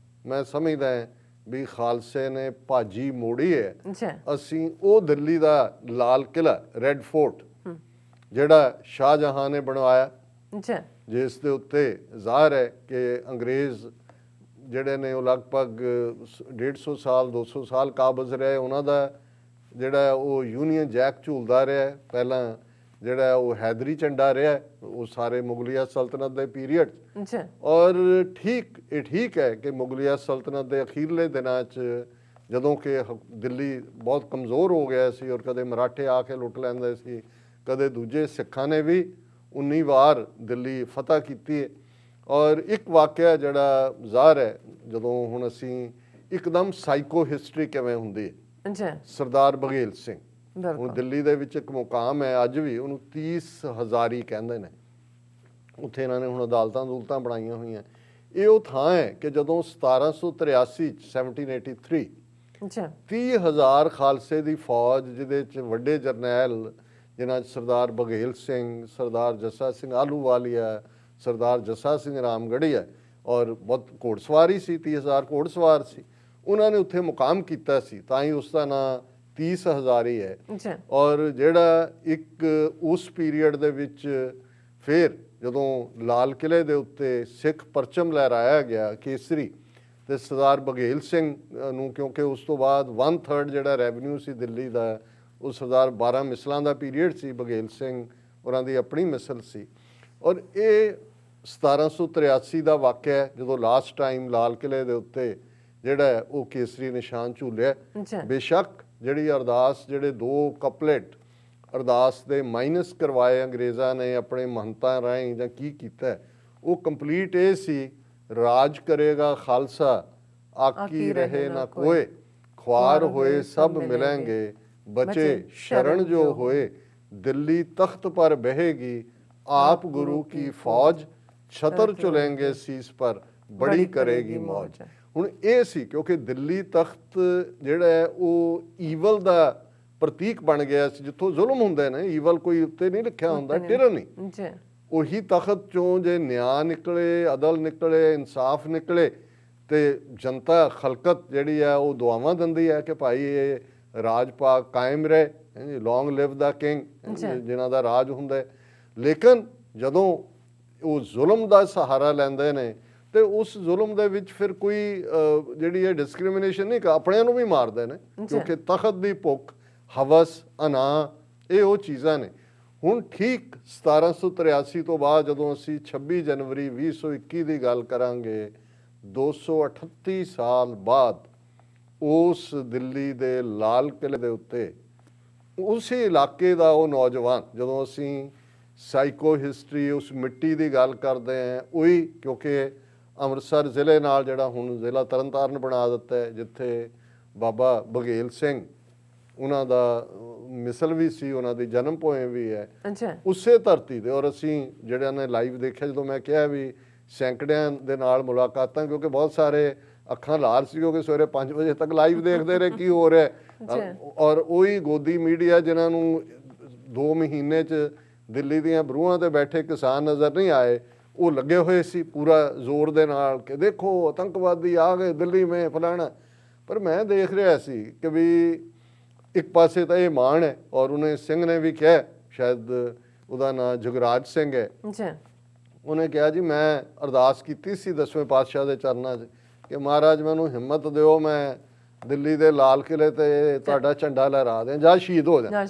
ਮੈਂ ਸਮਝਦਾ ਵੀ ਖਾਲਸੇ ਨੇ ਭਾਜੀ ਮੋੜੀ ਹੈ। ਅਸੀਂ ਉਹ ਦਿੱਲੀ ਦਾ ਲਾਲ ਕਿਲਾ, ਰੈੱਡ ਫੋਰਟ, ਜਿਹੜਾ ਸ਼ਾਹਜਹਾਂ ਨੇ ਬਣਵਾਇਆ, ਜਿਸ ਦੇ ਉੱਤੇ ਜ਼ਾਹਰ ਹੈ ਕਿ ਅੰਗਰੇਜ਼ ਜਿਹੜੇ ਨੇ ਉਹ ਲਗਭਗ 150 ਸਾਲ 200 ਸਾਲ ਕਾਬਜ਼ ਰਹੇ, ਉਹਨਾਂ ਦਾ ਜਿਹੜਾ ਉਹ ਯੂਨੀਅਨ ਜੈਕ ਝੂਲਦਾ ਰਿਹਾ। ਪਹਿਲਾਂ ਜਿਹੜਾ ਉਹ ਹੈਦਰੀ ਝੰਡਾ ਰਿਹਾ ਉਹ ਸਾਰੇ ਮੁਗਲਿਆ ਸਲਤਨਤ ਦੇ ਪੀਰੀਅਡ। ਔਰ ਠੀਕ ਹੈ ਕਿ ਮੁਗਲਿਆ ਸਲਤਨਤ ਦੇ ਅਖੀਰਲੇ ਦਿਨਾਂ 'ਚ ਜਦੋਂ ਕਿ ਦਿੱਲੀ ਬਹੁਤ ਕਮਜ਼ੋਰ ਹੋ ਗਿਆ ਸੀ, ਔਰ ਕਦੇ ਮਰਾਠੇ ਆ ਕੇ ਲੁੱਟ ਲੈਂਦੇ ਸੀ, ਕਦੇ ਦੂਜੇ ਸਿੱਖਾਂ ਨੇ ਵੀ 19 ਵਾਰ ਦਿੱਲੀ ਫਤਹ ਕੀਤੀ ਹੈ। ਔਰ ਇੱਕ ਵਾਕਿਆ ਜਿਹੜਾ ਜ਼ਾਹਰ ਹੈ, ਜਦੋਂ ਹੁਣ ਅਸੀਂ ਇੱਕਦਮ ਸਾਈਕੋ ਹਿਸਟਰੀ ਕਿਵੇਂ ਹੁੰਦੀ ਹੈ, ਸਰਦਾਰ ਬਘੇਲ ਸਿੰਘ, ਹੁਣ ਦਿੱਲੀ ਦੇ ਵਿੱਚ ਇੱਕ ਮੁਕਾਮ ਹੈ ਅੱਜ ਵੀ, ਉਹਨੂੰ 30 ਹਜ਼ਾਰੀ ਕਹਿੰਦੇ ਨੇ। ਉੱਥੇ ਇਹਨਾਂ ਨੇ ਹੁਣ ਅਦਾਲਤਾਂ ਬਣਾਈਆਂ ਹੋਈਆਂ। ਇਹ ਉਹ ਥਾਂ ਹੈ ਕਿ ਜਦੋਂ 1783 1783 30,000 ਖਾਲਸੇ ਦੀ ਫੌਜ, ਜਿਹਦੇ 'ਚ ਵੱਡੇ ਜਰਨੈਲ ਜਿਨ੍ਹਾਂ 'ਚ ਸਰਦਾਰ ਬਘੇਲ ਸਿੰਘ, ਸਰਦਾਰ ਜੱਸਾ ਸਿੰਘ ਆਹਲੂਵਾਲੀਆ, ਸਰਦਾਰ ਜੱਸਾ ਸਿੰਘ ਰਾਮਗੜੀਆ, ਔਰ ਬਹੁਤ ਘੋੜਸਵਾਰੀ ਸੀ, 30,000 ਘੋੜਸਵਾਰ ਸੀ, ਉਹਨਾਂ ਨੇ ਉੱਥੇ ਮੁਕਾਮ ਕੀਤਾ ਸੀ, ਤਾਂ ਹੀ ਉਸ ਦਾ ਨਾਂ 30 ਹਜ਼ਾਰੀ ਹੈ। ਔਰ ਜਿਹੜਾ ਇੱਕ ਉਸ ਪੀਰੀਅਡ ਦੇ ਵਿੱਚ ਫਿਰ ਜਦੋਂ ਲਾਲ ਕਿਲੇ ਦੇ ਉੱਤੇ ਸਿੱਖ ਪਰਚਮ ਲਹਿਰਾਇਆ ਗਿਆ ਕੇਸਰੀ, ਤੇ ਸਰਦਾਰ ਬਘੇਲ ਸਿੰਘ ਨੂੰ, ਕਿਉਂਕਿ ਉਸ ਤੋਂ ਬਾਅਦ 1/3 ਜਿਹੜਾ ਰੈਵਨਿਊ ਸੀ ਦਿੱਲੀ ਦਾ ਉਹ ਸਰਦਾਰ 12 ਮਿਸਲਾਂ ਦਾ ਪੀਰੀਅਡ ਸੀ, ਬਘੇਲ ਸਿੰਘ ਉਹਨਾਂ ਦੀ ਆਪਣੀ ਮਿਸਲ ਸੀ। ਔਰ ਇਹ 1783 ਦਾ ਵਾਕਿਆ ਹੈ ਜਦੋਂ ਲਾਸਟ ਟਾਈਮ ਲਾਲ ਕਿਲੇ ਦੇ ਉੱਤੇ ਜਿਹੜਾ ਉਹ ਕੇਸਰੀ ਨਿਸ਼ਾਨ ਝੂਲਿਆ। ਬੇਸ਼ੱਕ ਜਿਹੜੀ ਅਰਦਾਸ, ਜਿਹੜੇ 2 ਕਪਲੇਟ ਅਰਦਾਸ ਦੇ ਮਾਈਨਸ ਕਰਵਾਏ ਅੰਗਰੇਜ਼ਾਂ ਨੇ ਆਪਣੇ ਮਹੰਤਾਂ ਰਾਹੀਂ ਜਾਂ ਕੀ ਕੀਤਾ, ਉਹ ਕੰਪਲੀਟ ਇਹ ਸੀ, ਰਾਜ ਕਰੇਗਾ ਖਾਲਸਾ ਆਕੀ ਰਹੇ ਨਾ ਕੋਏ, ख्वार होए सब मिलेंगे बचे शरण जो होए, दिल्ली तख्त पर बहेगी आप गुरु की फौज, छतर चुलेंगे सीस पर, बड़ी करेगी मौज। ਹੁਣ ਇਹ ਸੀ ਕਿਉਂਕਿ ਦਿੱਲੀ ਤਖਤ ਜਿਹੜਾ ਹੈ ਉਹ ਈਵਲ ਦਾ ਪ੍ਰਤੀਕ ਬਣ ਗਿਆ ਸੀ, ਜਿੱਥੋਂ ਜ਼ੁਲਮ ਹੁੰਦੇ ਨੇ, ਈਵਲ ਕੋਈ ਉੱਤੇ ਨਹੀਂ ਲਿਖਿਆ ਹੁੰਦਾ, ਟਿਰਨੀ। ਉਹੀ ਤਖਤ ਚੋਂ ਜੇ ਨਿਆਂ ਨਿਕਲੇ, ਅਦਲ ਨਿਕਲੇ, ਇਨਸਾਫ ਨਿਕਲੇ ਤੇ ਜਨਤਾ ਖਲਕਤ ਜਿਹੜੀ ਹੈ ਉਹ ਦੁਆਵਾਂ ਦਿੰਦੀ ਹੈ ਕਿ ਭਾਈ ਇਹ ਰਾਜ ਪਾਕ ਕਾਇਮ ਰਹੇ, ਲੌਂਗ ਲਿਵ ਦਾ ਕਿੰਗ, ਜਿਨ੍ਹਾਂ ਦਾ ਰਾਜ ਹੁੰਦਾ। ਲੇਕਿਨ ਜਦੋਂ ਉਹ ਜ਼ੁਲਮ ਦਾ ਸਹਾਰਾ ਲੈਂਦੇ ਨੇ ਤੇ ਉਸ ਜ਼ੁਲਮ ਦੇ ਵਿੱਚ ਫਿਰ ਕੋਈ ਜਿਹੜੀ ਹੈ ਡਿਸਕ੍ਰਿਮੀਨੇਸ਼ਨ ਨਹੀਂ, ਆਪਣਿਆਂ ਨੂੰ ਵੀ ਮਾਰਦੇ ਨੇ, ਕਿਉਂਕਿ ਤਖਤ ਦੀ ਭੁੱਖ, ਹਵਸ, ਅਨਾ, ਇਹ ਉਹ ਚੀਜ਼ਾਂ ਨੇ। ਹੁਣ ਠੀਕ 1783 ਤੋਂ ਬਾਅਦ ਜਦੋਂ ਅਸੀਂ 26 ਜਨਵਰੀ 2021 ਦੀ ਗੱਲ ਕਰਾਂਗੇ, 238 ਸਾਲ ਬਾਅਦ ਉਸ ਦਿੱਲੀ ਦੇ ਲਾਲ ਕਿਲੇ ਦੇ ਉੱਤੇ ਉਸੇ ਇਲਾਕੇ ਦਾ ਉਹ ਨੌਜਵਾਨ, ਜਦੋਂ ਅਸੀਂ ਸਾਈਕੋ ਹਿਸਟਰੀ ਉਸ ਮਿੱਟੀ ਦੀ ਗੱਲ ਕਰਦੇ ਹਾਂ, ਉਹੀ ਕਿਉਂਕਿ ਅੰਮ੍ਰਿਤਸਰ ਜ਼ਿਲ੍ਹੇ ਨਾਲ ਜਿਹੜਾ ਹੁਣ ਜ਼ਿਲ੍ਹਾ ਤਰਨਤਾਰਨ ਬਣਾ ਦਿੱਤਾ ਹੈ, ਜਿੱਥੇ ਬਾਬਾ ਬਘੇਲ ਸਿੰਘ ਉਹਨਾਂ ਦਾ ਮਿਸਲ ਵੀ ਸੀ, ਉਹਨਾਂ ਦੀ ਜਨਮ ਭੂਮੀ ਵੀ ਹੈ ਉਸੇ ਧਰਤੀ ਦੇ। ਔਰ ਅਸੀਂ ਜਿਹੜਿਆਂ ਨੇ ਲਾਈਵ ਦੇਖਿਆ, ਜਦੋਂ ਮੈਂ ਕਿਹਾ ਵੀ ਸੈਂਕੜਿਆਂ ਦੇ ਨਾਲ ਮੁਲਾਕਾਤਾਂ, ਕਿਉਂਕਿ ਬਹੁਤ ਸਾਰੇ ਅੱਖਾਂ ਲਾਲ ਸੀ ਕਿਉਂਕਿ ਸਵੇਰੇ 5 ਵਜੇ ਤੱਕ ਲਾਈਵ ਦੇਖਦੇ ਰਹੇ ਕੀ ਹੋ ਰਿਹਾ। ਔਰ ਉਹੀ ਗੋਦੀ ਮੀਡੀਆ ਜਿਨ੍ਹਾਂ ਨੂੰ 2 ਮਹੀਨੇ 'ਚ ਦਿੱਲੀ ਦੀਆਂ ਬਰੂਹਾਂ ਤੇ ਬੈਠੇ ਕਿਸਾਨ ਨਜ਼ਰ ਨਹੀਂ ਆਏ, ਉਹ ਲੱਗੇ ਹੋਏ ਸੀ ਪੂਰਾ ਜ਼ੋਰ ਦੇ ਨਾਲ ਕਿ ਦੇਖੋ ਆਤੰਕਵਾਦੀ ਆ ਗਏ ਦਿੱਲੀ ਮੇਂ ਫਲਾਣਾ। ਪਰ ਮੈਂ ਦੇਖ ਰਿਹਾ ਸੀ ਕਿ ਵੀ ਇੱਕ ਪਾਸੇ ਤਾਂ ਇਹ ਮਾਣ ਹੈ, ਔਰ ਉਹਨੇ ਸਿੰਘ ਨੇ ਵੀ ਕਿਹਾ, ਸ਼ਾਇਦ ਉਹਦਾ ਨਾਂ ਜੁਗਰਾਜ ਸਿੰਘ ਹੈ, ਉਹਨੇ ਕਿਹਾ ਜੀ ਮੈਂ ਅਰਦਾਸ ਕੀਤੀ ਸੀ 10ਵੇਂ ਪਾਤਸ਼ਾਹ ਦੇ ਚਰਨਾਂ 'ਚ ਕਿ ਮਹਾਰਾਜ ਮੈਨੂੰ ਹਿੰਮਤ ਦਿਓ, ਮੈਂ ਦਿੱਲੀ ਦੇ ਲਾਲ ਕਿਲੇ ਤੇ ਤੁਹਾਡਾ ਝੰਡਾ ਲਹਿਰਾ ਦਿਆਂ ਜਾਂ ਸ਼ਹੀਦ ਹੋ ਜਾ,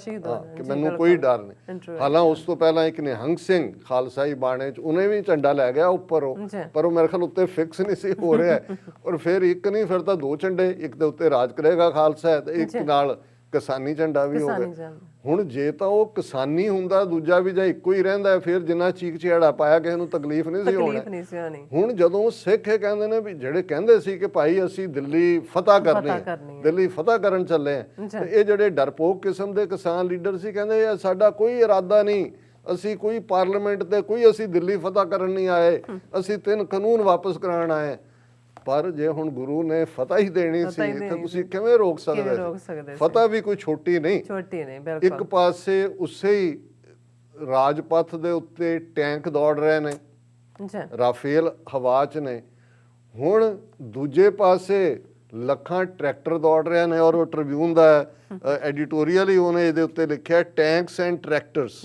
ਕਿ ਮੈਨੂੰ ਕੋਈ ਡਰ ਨਹੀਂ। ਹਾਲਾਂ ਉਸ ਤੋਂ ਪਹਿਲਾਂ ਇੱਕ ਨਿਹੰਗ ਸਿੰਘ ਖਾਲਸਾਈ ਬਾਣੇ 'ਚ ਉਹਨੇ ਵੀ ਝੰਡਾ ਲੈ ਗਿਆ ਉੱਪਰ, ਪਰ ਉਹ ਮੇਰੇ ਖਿਆਲ ਉੱਤੇ ਫਿਕਸ ਨਹੀਂ ਸੀ ਹੋ ਰਿਹਾ। ਔਰ ਫਿਰ ਇੱਕ ਨਹੀਂ, ਫਿਰ ਤਾਂ 2 ਝੰਡੇ, ਇੱਕ ਦੇ ਉੱਤੇ ਰਾਜ ਕਰੇਗਾ ਖਾਲਸਾ ਤੇ ਇੱਕ ਨਾਲ ਕਿਸਾਨੀ ਝੰਡਾ ਵੀ ਹੋ ਗਿਆ। ਹੁਣ ਜੇ ਤਾਂ ਉਹ ਕਿਸਾਨੀ ਹੁੰਦਾ, ਦੂਜਾ ਵੀ ਜਾਂ ਇੱਕੋ ਹੀ ਰਹਿੰਦਾ, ਫਿਰ ਜਿੰਨਾ ਚੀਕ ਚਿਹਾੜਾ ਪਾਇਆ ਕਿਸੇ ਨੂੰ ਤਕਲੀਫ ਨਹੀਂ ਸੀ ਹੋਣੀ। ਹੁਣ ਜਦੋਂ ਸਿੱਖ ਇਹ ਕਹਿੰਦੇ ਨੇ ਵੀ ਜਿਹੜੇ ਕਹਿੰਦੇ ਸੀ ਕਿ ਭਾਈ ਅਸੀਂ ਦਿੱਲੀ ਫਤਿਹ ਕਰਨੀ ਹੈ, ਦਿੱਲੀ ਫਤਿਹ ਕਰਨ ਚੱਲੇ ਆ, ਤੇ ਇਹ ਜਿਹੜੇ ਡਰਪੋਕ ਕਿਸਮ ਦੇ ਕਿਸਾਨ ਲੀਡਰ ਸੀ ਕਹਿੰਦੇ ਸਾਡਾ ਕੋਈ ਇਰਾਦਾ ਨਹੀਂ, ਅਸੀਂ ਕੋਈ ਪਾਰਲੀਮੈਂਟ ਤੇ ਕੋਈ ਅਸੀਂ ਦਿੱਲੀ ਫਤਿਹ ਕਰਨ ਨਹੀਂ ਆਏ, ਅਸੀਂ 3 ਕਾਨੂੰਨ ਵਾਪਸ ਕਰਾਉਣ ਆਏ। ਪਰ ਜੇ ਹੁਣ ਗੁਰੂ ਨੇ ਫਤਿਹ ਹੀ ਦੇਣੀ ਸੀ ਤਾਂ ਤੁਸੀਂ ਕਿਵੇਂ ਰੋਕ ਸਕਦੇ? ਫਤਿਹ ਵੀ ਕੋਈ ਛੋਟੀ ਨਹੀਂ। ਇੱਕ ਪਾਸੇ ਉਸੇ ਹੀ ਰਾਜਪਥ ਦੇ ਉੱਤੇ ਟੈਂਕ ਦੌੜ ਰਹੇ ਨੇ, ਰਾਫੇਲ ਹਵਾ 'ਚ ਨੇ। ਹੁਣ ਦੂਜੇ ਪਾਸੇ ਲੱਖਾਂ ਟਰੈਕਟਰ ਦੌੜ ਰਹੇ ਨੇ, ਔਰ ਉਹ ਟ੍ਰਿਬਿਊਨ ਦਾ ਐਡੀਟੋਰੀਅਲ ਹੀ ਉਹਨੇ ਇਹਦੇ ਉੱਤੇ ਲਿਖਿਆ, tanks and tractors,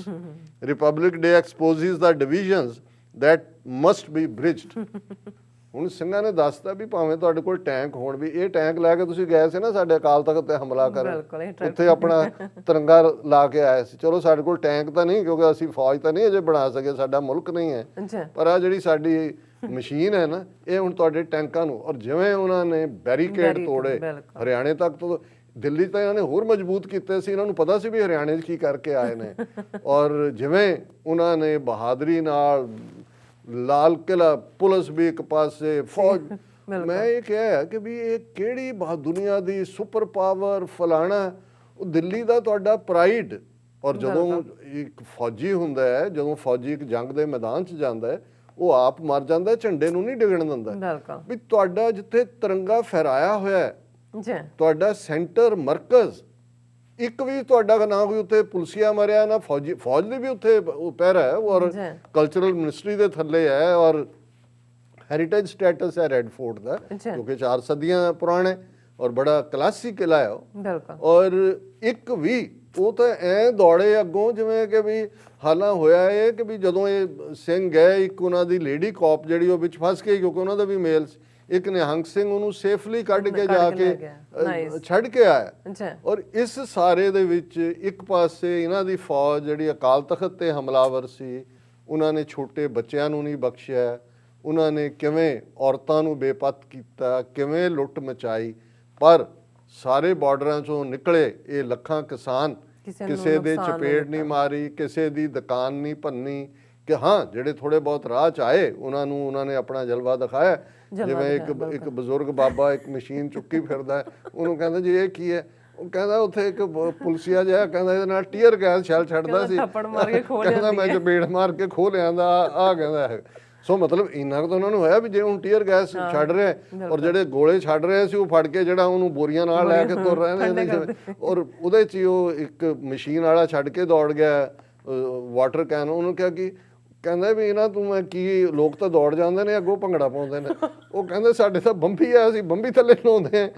republic day exposes the divisions that must be bridged. ਹੁਣ ਸਿੰਘਾਂ ਨੇ ਦੱਸਤਾ ਵੀ ਭਾਵੇਂ ਤੁਹਾਡੇ ਕੋਲ ਟੈਂਕ ਹੋਣ, ਵੀ ਇਹ ਟੈਂਕ ਲੈ ਕੇ ਤੁਸੀਂ ਗਏ ਸੀ ਨਾ ਸਾਡੇ ਅਕਾਲ ਤਖਤ ਤੇ ਹਮਲਾ ਕਰਨ, ਉੱਥੇ ਆਪਣਾ ਤਿਰੰਗਾ ਲਾ ਕੇ ਆਏ ਸੀ। ਚਲੋ ਸਾਡੇ ਕੋਲ ਟੈਂਕ ਤਾਂ ਨਹੀਂ, ਕਿਉਂਕਿ ਅਸੀਂ ਫੌਜ ਤਾਂ ਨਹੀਂ ਅਜੇ ਬਣਾ ਸਕੇ, ਸਾਡਾ ਮੁਲਕ ਨਹੀਂ ਹੈ, ਪਰ ਆ ਜਿਹੜੀ ਸਾਡੀ ਮਸ਼ੀਨ ਹੈ ਨਾ, ਇਹ ਹੁਣ ਤੁਹਾਡੇ ਟੈਂਕਾਂ ਨੂੰ। ਔਰ ਜਿਵੇਂ ਉਹਨਾਂ ਨੇ ਬੈਰੀਕੇਡ ਤੋੜੇ ਹਰਿਆਣੇ ਤੱਕ ਤੋਂ, ਦਿੱਲੀ ਤਾਂ ਇਹਨਾਂ ਨੇ ਹੋਰ ਮਜ਼ਬੂਤ ਕੀਤੇ ਸੀ, ਇਹਨਾਂ ਨੂੰ ਪਤਾ ਸੀ ਵੀ ਹਰਿਆਣੇ 'ਚ ਕੀ ਕਰਕੇ ਆਏ ਨੇ। ਔਰ ਜਿਵੇਂ ਉਹਨਾਂ ਨੇ ਬਹਾਦਰੀ ਨਾਲ ਲਾਲ ਕਿਲਾ, ਪੁਲਿਸ ਵੀ ਇੱਕ ਪਾਸੇ, ਫੌਜ, ਮੈਂ ਇਹ ਕਿਹਾ ਕਿ ਵੀ ਇਹ ਕਿਹੜੀ ਦੁਨੀਆ ਦੀ ਸੁਪਰ ਪਾਵਰ ਫਲਾਣਾ, ਉਹ ਦਿੱਲੀ ਦਾ ਤੁਹਾਡਾ ਪ੍ਰਾਈਡ। ਔਰ ਜਦੋਂ ਇੱਕ ਫੌਜੀ ਹੁੰਦਾ ਹੈ, ਜਦੋਂ ਫੌਜੀ ਇੱਕ ਜੰਗ ਦੇ ਮੈਦਾਨ 'ਚ ਜਾਂਦਾ ਹੈ, ਉਹ ਆਪ ਮਰ ਜਾਂਦਾ, ਝੰਡੇ ਨੂੰ ਨਹੀਂ ਡਿੱਗਣ ਦਿੰਦਾ। ਵੀ ਤੁਹਾਡਾ ਜਿੱਥੇ ਤਿਰੰਗਾ ਫਹਿਰਾਇਆ ਹੋਇਆ ਹੈ, ਤੁਹਾਡਾ ਸੈਂਟਰ ਮਰਕਜ਼, ਇੱਕ ਵੀ ਤੁਹਾਡਾ ਨਾ ਕੋਈ ਉੱਥੇ ਪੁਲਸੀਆ ਮਰਿਆ, ਨਾ ਫੌਜੀ, ਫੌਜ ਦੀ ਵੀ ਉੱਥੇ ਪਹਿਰਾ ਹੈ, ਔਰ ਕਲਚਰਲ ਮਿਨਿਸਟਰੀ ਦੇ ਥੱਲੇ ਹੈ, ਔਰ ਹੈਰੀਟੇਜ ਸਟੇਟਸ ਹੈ ਰੈੱਡ ਫੋਰਟ ਦਾ, ਕਿਉਂਕਿ 4 ਸਦੀਆਂ ਪੁਰਾਣਾ ਔਰ ਬੜਾ ਕਲਾਸਿਕ ਕਿਲਾ ਹੈ। ਔਰ ਇੱਕ ਵੀ ਉਹ ਤਾਂ ਐਂ ਦੌੜੇ ਅੱਗੋਂ ਜਿਵੇਂ ਕਿ ਵੀ ਹਾਲਾਂ ਹੋਇਆ ਇਹ ਕਿ ਵੀ ਜਦੋਂ ਇਹ ਸਿੰਘ ਗਏ, ਇੱਕ ਉਹਨਾਂ ਦੀ ਲੇਡੀ ਕੌਪ ਜਿਹੜੀ ਉਹ ਵਿੱਚ ਫਸ ਗਈ, ਕਿਉਂਕਿ ਉਹਨਾਂ ਦਾ ਵੀ ਮੇਲ ਸੀ, ਇੱਕ ਨਿਹੰਗ ਸਿੰਘ ਉਹਨੂੰ ਸੇਫਲੀ ਕੱਢ ਕੇ ਜਾ ਕੇ ਛੱਡ ਕੇ ਆਇਆ। ਔਰ ਇਸ ਸਾਰੇ ਦੇ ਵਿੱਚ ਇੱਕ ਪਾਸੇ ਇਹਨਾਂ ਦੀ ਫੌਜ ਜਿਹੜੀ ਅਕਾਲ ਤਖਤ ਤੇ ਹਮਲਾਵਰ ਸੀ, ਉਹਨਾਂ ਨੇ ਛੋਟੇ ਬੱਚਿਆਂ ਨੂੰ ਨਹੀਂ ਬਖਸ਼ਿਆ, ਉਹਨਾਂ ਨੇ ਕਿਵੇਂ ਔਰਤਾਂ ਨੂੰ ਬੇਪੱਤ ਕੀਤਾ, ਕਿਵੇਂ ਲੁੱਟ ਮਚਾਈ। ਪਰ ਸਾਰੇ ਬਾਰਡਰਾਂ ਚੋਂ ਨਿਕਲੇ ਇਹ ਲੱਖਾਂ ਕਿਸਾਨ, ਕਿਸੇ ਦੇ ਚਪੇੜ ਨਹੀਂ ਮਾਰੀ, ਕਿਸੇ ਦੀ ਦੁਕਾਨ ਨਹੀਂ ਭੰਨੀ, ਕਿ ਹਾਂ ਜਿਹੜੇ ਥੋੜੇ ਬਹੁਤ ਰਾਹ 'ਚ ਆਏ ਉਹਨਾਂ ਨੇ ਆਪਣਾ ਜਲਵਾ ਦਿਖਾਇਆ। ਜਿਵੇਂ ਇੱਕ ਬਜ਼ੁਰਗ ਬਾਬਾ ਇੱਕ ਮਸ਼ੀਨ ਚੁੱਕੀ ਫਿਰਦਾ, ਉਹਨੂੰ ਕਹਿੰਦਾ ਜੀ ਇਹ ਕੀ ਹੈ, ਉਹ ਕਹਿੰਦਾ ਉੱਥੇ ਇੱਕ ਪੁਲਿਸੀਆ ਜਿਹਾ ਕਹਿੰਦਾ ਇਹਦੇ ਨਾਲ ਟੀਅਰ ਗੈਸ ਛੱਲ ਛੱਡਦਾ ਸੀ, ਥੱਪੜ ਮਾਰ ਕੇ ਖੋਹ ਕਹਿੰਦਾ ਮੈਂ ਚਪੇੜ ਮਾਰ ਕੇ ਖੋਹ ਲਿਆਂਦਾ ਆ ਕਹਿੰਦਾ ਹੈ। ਸੋ ਮਤਲਬ ਇੰਨਾ ਕੁ ਤਾਂ ਉਹਨਾਂ ਨੂੰ ਹੋਇਆ ਵੀ ਜੇ ਹੁਣ ਟੀਅਰ ਗੈਸ ਛੱਡ ਰਿਹਾ ਔਰ ਜਿਹੜੇ ਗੋਲੇ ਛੱਡ ਰਹੇ ਸੀ ਉਹ ਫੜ ਕੇ ਜਿਹੜਾ ਉਹਨੂੰ ਬੋਰੀਆਂ ਨਾਲ ਲੈ ਕੇ ਤੁਰ ਰਹੇ ਨੇ, ਔਰ ਉਹਦੇ 'ਚ ਹੀ ਉਹ ਇੱਕ ਮਸ਼ੀਨ ਵਾਲਾ ਛੱਡ ਕੇ ਦੌੜ ਗਿਆ ਵਾਟਰ ਕੈਨ। ਉਹਨੂੰ ਕਿਹਾ ਕਿ ਕਹਿੰਦਾ ਵੀ ਇਹਨਾਂ ਤੂੰ ਮੈਂ ਕੀ, ਲੋਕ ਤਾਂ ਦੌੜ ਜਾਂਦੇ ਨੇ ਅੱਗੋਂ ਭੰਗੜਾ ਪਾਉਂਦੇ ਨੇ। ਉਹ ਕਹਿੰਦੇ ਸਾਡੇ ਤਾਂ ਬੰਬੀ ਆ, ਅਸੀਂ ਬੰਬੀ ਥੱਲੇ ਲਾਉਂਦੇ ਆ,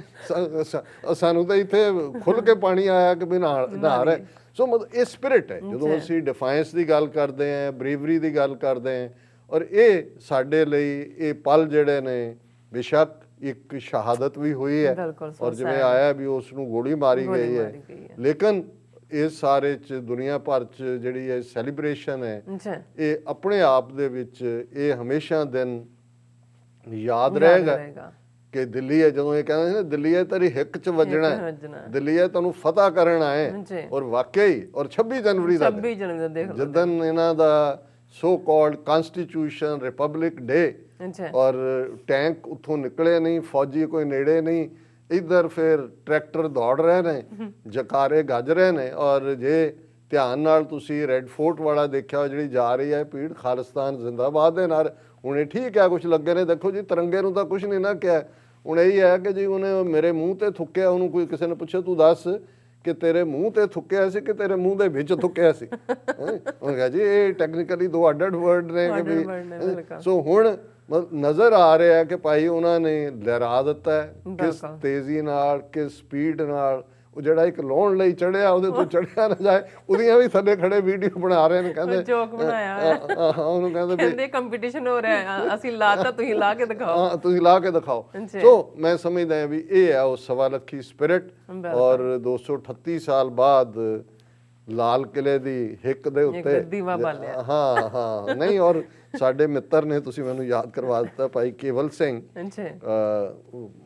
ਸਾਨੂੰ ਤਾਂ ਇੱਥੇ ਖੁੱਲ ਕੇ ਪਾਣੀ ਆਇਆ ਕਿ ਵੀ ਨਹਾ ਰਹੇ। ਸੋ ਮਤਲਬ ਇਹ ਸਪਿਰਿਟ ਹੈ ਜਦੋਂ ਅਸੀਂ ਡਿਫਾਈਂਸ ਦੀ ਗੱਲ ਕਰਦੇ ਹਾਂ, ਬਰੇਵਰੀ ਦੀ ਗੱਲ ਕਰਦੇ ਹਾਂ, ਔਰ ਇਹ ਸਾਡੇ ਲਈ ਇਹ ਪਲ ਜਿਹੜੇ ਨੇ ਬੇਸ਼ੱਕ ਇੱਕ ਸ਼ਹਾਦਤ ਵੀ ਹੋਈ ਹੈ ਔਰ ਜਿਵੇਂ ਆਇਆ ਵੀ ਉਸ ਨੂੰ ਗੋਲੀ ਮਾਰੀ ਗਈ ਹੈ, ਲੇਕਿਨ ਇਸ ਸਾਰੇ ਚ ਦੁਨੀਆ ਭਰ ਚ ਜਿਹੜੀ ਇਹ ਸੈਲੀਬ੍ਰੇਸ਼ਨ ਹੈ ਇਹ ਆਪਣੇ ਆਪ ਦੇ ਵਿੱਚ ਇਹ ਹਮੇਸ਼ਾ ਦਿਨ ਯਾਦ ਰਹੇਗਾ ਕਿ ਦਿੱਲੀ ਹੈ, ਜਦੋਂ ਇਹ ਕਹਿੰਦੇ ਸੀ ਨਾ ਦਿੱਲੀ ਹੈ ਤੇਰੀ ਹਿੱਕ ਚ ਵੱਜਣਾ, ਦਿੱਲੀ ਹੈ ਤੁਹਾਨੂੰ ਫਤਹ ਕਰਨ ਆਏ, ਔਰ ਵਾਕਈ ਔਰ 26 ਜਨਵਰੀ ਦਾ ਜਦੋਂ ਇਹਨਾਂ ਦਾ ਸੋ ਕਾਲਡ ਕਨਸਟੀਟਿਊਸ਼ਨ ਰਿਪਬਲਿਕ ਡੇ ਔਰ ਟੈਂਕ ਉੱਥੋਂ ਨਿਕਲੇ ਨਹੀਂ, ਫੌਜੀ ਕੋਈ ਨੇੜੇ ਨਹੀਂ, ਇੱਧਰ ਫਿਰ ਟਰੈਕਟਰ ਦੌੜ ਰਹੇ ਨੇ, ਜਕਾਰੇ ਗੱਜ ਰਹੇ ਨੇ। ਔਰ ਜੇ ਧਿਆਨ ਨਾਲ ਤੁਸੀਂ ਰੈੱਡ ਫੋਰਟ ਵਾਲਾ ਦੇਖਿਆ ਜਿਹੜੀ ਜਾ ਰਹੀ ਹੈ ਭੀੜ ਖਾਲਿਸਤਾਨ ਜ਼ਿੰਦਾਬਾਦ ਦੇ ਨਾਲ, ਹੁਣ ਇਹ ਠੀਕ ਹੈ ਕੁਝ ਲੱਗੇ ਨੇ, ਦੇਖੋ ਜੀ ਤਿਰੰਗੇ ਨੂੰ ਤਾਂ ਕੁਝ ਨਹੀਂ ਨਾ ਕਿਹਾ, ਹੁਣ ਇਹੀ ਹੈ ਕਿ ਜੀ ਉਹਨੇ ਮੇਰੇ ਮੂੰਹ ਤੇ ਥੁੱਕਿਆ, ਉਹਨੂੰ ਕੋਈ ਕਿਸੇ ਨੇ ਪੁੱਛਿਆ ਤੂੰ ਦੱਸ ਕਿ ਤੇਰੇ ਮੂੰਹ ਤੇ ਥੁੱਕਿਆ ਸੀ ਕਿ ਤੇਰੇ ਮੂੰਹ ਦੇ ਵਿੱਚ ਥੁੱਕਿਆ ਸੀ, ਉਹਨੇ ਕਿਹਾ ਜੀ ਇਹ ਟੈਕਨੀਕਲੀ ਦੋ ਅੱਡ-ਅੱਡ ਵਰਡ ਨੇ ਕਿ ਵੀ। ਸੋ ਹੁਣ ਨਜ਼ਰ ਆ ਰਿਹਾ ਹੈ ਕਿ ਭਾਈ ਉਹਨਾਂ ਨੇ ਲਹਿਰਾ ਦਿੱਤਾ ਹੈ, ਕਿਸ ਤੇਜ਼ੀ ਨਾਲ, ਕਿਸ ਸਪੀਡ ਨਾਲ। ਉਹ ਜਿਹੜਾ ਇੱਕ ਲਾਉਣ ਲਈ ਚੜਿਆ ਉਹਦੇ ਤੋਂ ਚੜਿਆ ਨਾ ਜਾਏ, ਉਹਦੀਆਂ ਵੀ ਥੱਲੇ ਖੜੇ ਵੀਡੀਓ ਬਣਾ ਰਹੇ ਨੇ, ਕਹਿੰਦੇ ਜੋਕ ਬਣਾਇਆ ਉਹਨੂੰ ਕਹਿੰਦੇ ਕੰਪੀਟੀਸ਼ਨ ਹੋ ਰਿਹਾ, ਅਸੀਂ ਲਾਤਾ ਤੁਸੀਂ ਲਾ ਕੇ ਦਿਖਾਓ, ਹਾਂ ਤੁਸੀਂ ਲਾ ਕੇ ਦਿਖਾਓ। ਸੋ ਮੈਂ ਸਮਝਦਾ ਹਾਂ ਵੀ ਇਹ ਹੈ ਉਹ ਸਵਾ ਲੱਖੀ ਸਪਿਰਿਟ। ਔਰ 238 ਸਾਲ ਬਾਅਦ ਲਾਲ ਕਿਲੇ ਦੀ ਹਿੱਕ ਦੇ ਉੱਤੇ ਹਾਂ ਨਹੀਂ, ਔਰ ਸਾਡੇ ਮਿੱਤਰ ਨੇ, ਤੁਸੀਂ ਮੈਨੂੰ ਯਾਦ ਕਰਵਾ ਦਿੱਤਾ, ਭਾਈ ਕੇਵਲ ਸਿੰਘ,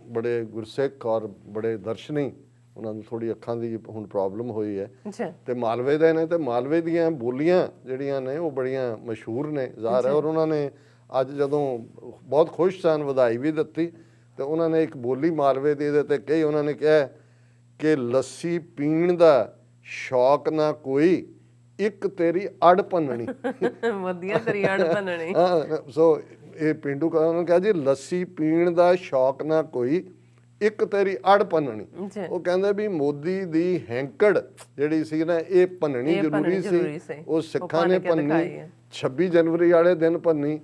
ਬੜੇ ਗੁਰਸਿੱਖ ਔਰ ਬੜੇ ਦਰਸ਼ਨੀ, ਉਹਨਾਂ ਨੂੰ ਥੋੜੀ ਅੱਖਾਂ ਦੀ ਹੁਣ ਪ੍ਰੋਬਲਮ ਹੋਈ ਹੈ ਤੇ ਮਾਲਵੇ ਦੇ ਨੇ, ਤੇ ਮਾਲਵੇ ਦੀਆਂ ਬੋਲੀਆਂ ਜਿਹੜੀਆਂ ਨੇ ਉਹ ਬੜੀਆਂ ਮਸ਼ਹੂਰ ਨੇ ਜ਼ਾਹਰ ਹੈ। ਔਰ ਉਹਨਾਂ ਨੇ ਅੱਜ ਜਦੋਂ ਬਹੁਤ ਖੁਸ਼ ਸਨ, ਵਧਾਈ ਵੀ ਦਿੱਤੀ, ਤੇ ਉਹਨਾਂ ਨੇ ਇੱਕ ਬੋਲੀ ਮਾਲਵੇ ਦੀ ਇਹਦੇ ਤੇ ਕਹੀ, ਉਹਨਾਂ ਨੇ ਕਿਹਾ ਕਿ ਲੱਸੀ ਪੀਣ ਦਾ ਸ਼ੌਕ ਨਾ ਕੋਈ, ਇੱਕ ਤੇਰੀ ਅੜ ਭੰਨਣੀ। ਵਧੀਆ ਤੇਰੀ ਅੜ ਭੰਨਣੀ। ਸੋ ਇਹ ਪਿੰਡੂ ਉਹਨਾਂ ਨੇ ਕਿਹਾ ਜੀ ਲੱਸੀ ਪੀਣ ਦਾ ਸ਼ੌਕ ਨਾ ਕੋਈ, ਇੱਕ ਤੇਰੀ ਅੜ ਭੰਨਣੀ। ਉਹ ਕਹਿੰਦੇ ਵੀ ਮੋਦੀ ਦੀ ਹੈਂਕੜ ਜਿਹੜੀ ਸੀ ਨਾ ਇਹ ਭੰਨਣੀ ਜ਼ਰੂਰੀ ਸੀ, ਉਹ ਸਿੱਖਾਂ ਨੇ ਭੰਨੀ, 26 ਜਨਵਰੀ ਵਾਲੇ ਦਿਨ ਭੰਨੀ,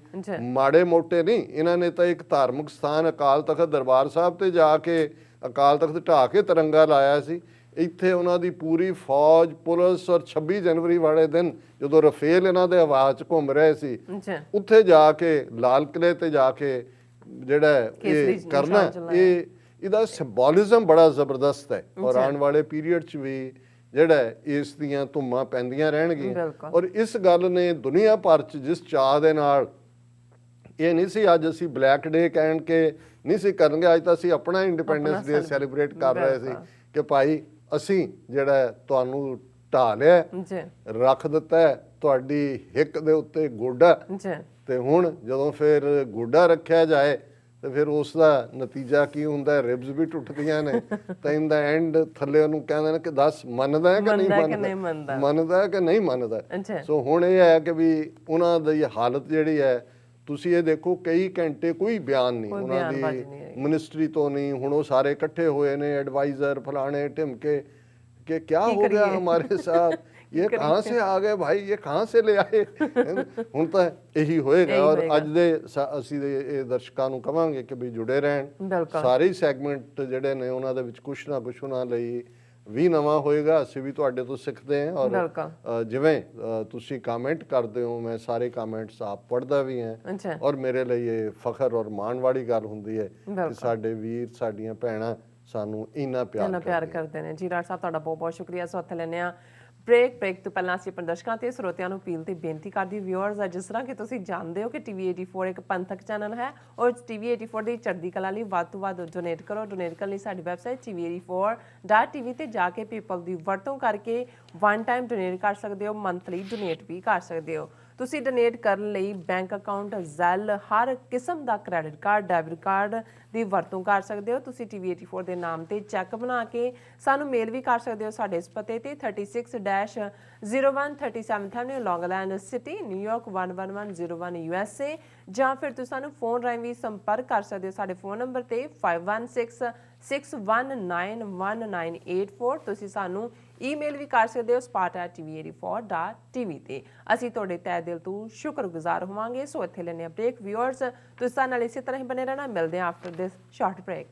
ਮਾੜੇ ਮੋਟੇ ਨਹੀਂ। ਇਹਨਾਂ ਨੇ ਤਾਂ ਇੱਕ ਧਾਰਮਿਕ ਸਥਾਨ ਅਕਾਲ ਤਖਤ ਦਰਬਾਰ ਸਾਹਿਬ ਤੇ ਜਾ ਕੇ ਅਕਾਲ ਤਖਤ ਢਾਹ ਕੇ ਤਿਰੰਗਾ ਲਾਇਆ ਸੀ। ਇੱਥੇ ਉਹਨਾਂ ਦੀ ਪੂਰੀ ਫੌਜ, ਪੁਲਿਸ, ਔਰ 26 ਜਨਵਰੀ ਵਾਲੇ ਦਿਨ ਜਦੋਂ ਰਫੇਲ ਇਹਨਾਂ ਦੇ ਹਵਾ 'ਚ ਘੁੰਮ ਰਹੇ ਸੀ, ਉੱਥੇ ਜਾ ਕੇ ਲਾਲ ਕਿਲੇ ਤੇ ਜਾ ਕੇ ਜਿਹੜਾ ਇਹ ਕਰਨਾ, ਇਹਦਾ ਸਿੰਬੋਲਿਜ਼ਮ ਬੜਾ ਜ਼ਬਰਦਸਤ ਹੈ। ਔਰ ਆਉਣ ਵਾਲੇ ਪੀਰੀਅਡ 'ਚ ਵੀ ਜਿਹੜਾ ਇਸ ਦੀਆਂ ਧੁੰਮਾਂ ਪੈਂਦੀਆਂ ਰਹਿਣਗੀਆਂ। ਔਰ ਇਸ ਗੱਲ ਨੇ ਦੁਨੀਆ ਭਰ 'ਚ ਜਿਸ ਚਾਅ ਦੇ ਨਾਲ, ਇਹ ਨਹੀਂ ਸੀ ਅੱਜ ਅਸੀਂ ਬਲੈਕ ਡੇ ਕਹਿਣ ਕੇ ਨਹੀਂ ਸੀ ਕਰਨਗੇ, ਅੱਜ ਤਾਂ ਅਸੀਂ ਆਪਣਾ ਇੰਡੀਪੈਂਡੈਂਸ ਡੇ ਸੈਲੀਬ੍ਰੇਟ ਕਰ ਰਹੇ ਸੀ ਕਿ ਭਾਈ ਅਸੀਂ ਜਿਹੜਾ ਤੁਹਾਨੂੰ ਢਾਹ ਲਿਆ, ਰੱਖ ਦਿੱਤਾ ਤੁਹਾਡੀ ਹਿੱਕ ਦੇ ਉੱਤੇ ਗੋਡਾ, ਤੇ ਹੁਣ ਜਦੋਂ ਫਿਰ ਗੋਡਾ ਰੱਖਿਆ ਜਾਏ ਤੇ ਫਿਰ ਉਸ ਦਾ ਨਤੀਜਾ ਕੀ ਹੁੰਦਾ, ਰਿਬਸ ਵੀ ਟੁੱਟਦੀਆਂ ਨੇ, ਤਾਂ ਇਨ ਦਾ ਐਂਡ ਥੱਲੇ ਉਹਨੂੰ ਕਹਿੰਦੇ ਨੇ ਕਿ ਦੱਸ ਮੰਨਦਾ ਹੈ ਕਿ ਨਹੀਂ ਮੰਨਦਾ, ਮੰਨਦਾ ਹੈ ਕਿ ਨਹੀਂ ਮੰਨਦਾ। ਸੋ ਹੁਣ ਇਹ ਹੈ ਕਿ ਵੀ ਉਹਨਾਂ ਦੀ ਹਾਲਤ ਜਿਹੜੀ ਹੈ, ਤੁਸੀਂ ਇਹ ਦੇਖੋ ਕਈ ਘੰਟੇ ਕੋਈ ਬਿਆਨ ਨਹੀਂ ਉਹਨਾਂ ਦੀ ਮਿਨਿਸਟਰੀ ਤੋਂ ਨਹੀਂ, ਹੁਣ ਉਹ ਸਾਰੇ ਇਕੱਠੇ ਹੋਏ ਨੇ ਐਡਵਾਈਜ਼ਰ ਫਲਾਣੇ ਢਿਮਕੇ ਕਿ क्या हो गया हमारे साथ, ये कहाँ से आ गए भाई, ये कहाँ से ले आए। ਹੁਣ ਤਾਂ ਇਹੀ ਹੋਏਗਾ। ਔਰ ਅੱਜ ਦੇ ਅਸੀਂ ਇਹ ਦਰਸ਼ਕਾਂ ਨੂੰ ਕਵਾਂਗੇ ਕਿ ਵੀ ਜੁੜੇ ਰਹਿਣ, ਸਾਰੇ ਸੈਗਮੈਂਟ ਜਿਹੜੇ ਨੇ ਉਹਨਾਂ ਦੇ ਵਿੱਚ ਕੁਛ ਨਾ ਕੁਛ ਉਹਨਾਂ ਲਈ ਵੀ ਨਵਾਂ ਹੋਏਗਾ, ਅਸੀਂ ਵੀ ਤੁਹਾਡੇ ਤੋਂ ਸਿੱਖਦੇ ਹਾਂ। ਔਰ ਜਿਵੇਂ ਤੁਸੀਂ ਕਮੈਂਟ ਕਰਦੇ ਹੋ, ਮੈਂ ਸਾਰੇ ਕਮੈਂਟਸ ਆਪ ਪੜ੍ਹਦਾ ਵੀ ਹਾਂ, ਔਰ ਮੇਰੇ ਲਈ ਇਹ ਫਖਰ ਔਰ ਮਾਣ ਵਾਲੀ ਗੱਲ ਹੁੰਦੀ ਹੈ ਕਿ ਸਾਡੇ ਵੀਰ, ਸਾਡੀਆਂ ਭੈਣਾਂ ਸਾਨੂੰ ਇੰਨਾ ਪਿਆਰ ਕਰਦੇ ਨੇ। ਜੀ ਰਾਜ ਸਾਹਿਬ ਤੁਹਾਡਾ ਬਹੁਤ ਬਹੁਤ ਸ਼ੁਕਰੀਆ। ਸੋ ਇੱਥੇ ਲੈਂਦੇ ਹਾਂ ਬ੍ਰੇਕ ਤੋਂ ਪਹਿਲਾਂ ਅਸੀਂ ਆਪਣੇ ਦਰਸ਼ਕਾਂ ਤੇ ਸਰੋਤਿਆਂ ਨੂੰ ਅਪੀਲ ਤੇ ਬੇਨਤੀ ਕਰਦੀ, ਵਿਊਅਰਸ ਆ, ਜਿਸ ਤਰ੍ਹਾਂ ਕਿ ਤੁਸੀਂ ਜਾਣਦੇ ਹੋ ਕਿ TV 84 ਇੱਕ ਪੰਥਕ ਚੈਨਲ ਹੈ, ਔਰ TV 84 ਦੀ ਚੜ੍ਹਦੀ ਕਲਾ ਲਈ ਵੱਧ ਤੋਂ ਵੱਧ ਡੋਨੇਟ ਕਰੋ। ਡੋਨੇਟ ਕਰਨ ਲਈ ਸਾਡੀ ਵੈਬਸਾਈਟ TV84.tv ਤੇ ਜਾ ਕੇ ਪੇਪਲ ਦੀ ਵਰਤੋਂ ਕਰਕੇ 1 ਟਾਈਮ ਡੋਨੇਟ ਕਰ ਸਕਦੇ ਹੋ, ਮੰਥਲੀ ਡੋਨੇਟ ਵੀ ਕਰ ਸਕਦੇ ਹੋ। ਤੁਸੀਂ ਡੋਨੇਟ ਕਰਨ ਲਈ ਬੈਂਕ ਅਕਾਊਂਟ, ਜ਼ੈਲ, ਹਰ ਕਿਸਮ ਦਾ ਕ੍ਰੈਡਿਟ ਕਾਰਡ, ਡੈਬਿਟ ਕਾਰਡ ਦੀ ਵਰਤੋਂ ਕਰ ਸਕਦੇ ਹੋ। ਤੁਸੀਂ TV 84 ਦੇ ਨਾਮ ਤੇ ਚੈੱਕ ਬਣਾ ਕੇ ਸਾਨੂੰ ਮੇਲ ਵੀ ਕਰ ਸਕਦੇ ਹੋ ਸਾਡੇ ਇਸ ਪਤੇ ਤੇ 36-01 37th Avenue, Long Island City, New York 11101 USA, ਜਾਂ ਫਿਰ ਤੁਸੀਂ ਸਾਨੂੰ ਫੋਨ ਰਾਹੀਂ ਵੀ ਸੰਪਰਕ ਕਰ ਸਕਦੇ ਹੋ ਸਾਡੇ ਫੋਨ ਨੰਬਰ ਤੇ 5166191984। ਤੁਸੀਂ ਸਾਨੂੰ ਈਮੇਲ ਵੀ ਕਰ ਸਕਦੇ ਹੋ spot@tv84.tv ਤੇ। ਅਸੀਂ ਤੁਹਾਡੇ ਤਹਿ ਦਿਲ ਤੋਂ ਸ਼ੁਕਰਗੁਜ਼ਾਰ ਹੋਵਾਂਗੇ। ਸੋ ਇੱਥੇ ਲੈਣੇ ਬ੍ਰੇਕ। ਵਿਊਅਰਸ, ਤੁਸੀਂ ਸਾਡੇ ਨਾਲ ਇਸੇ ਤਰ੍ਹਾਂ ਹੀ ਬਣੇ ਰਹਿਣਾ। ਮਿਲਦੇ ਹਾਂ ਆਫਟਰ ਦਿਸ ਸ਼ਾਰਟ ਬ੍ਰੇਕ।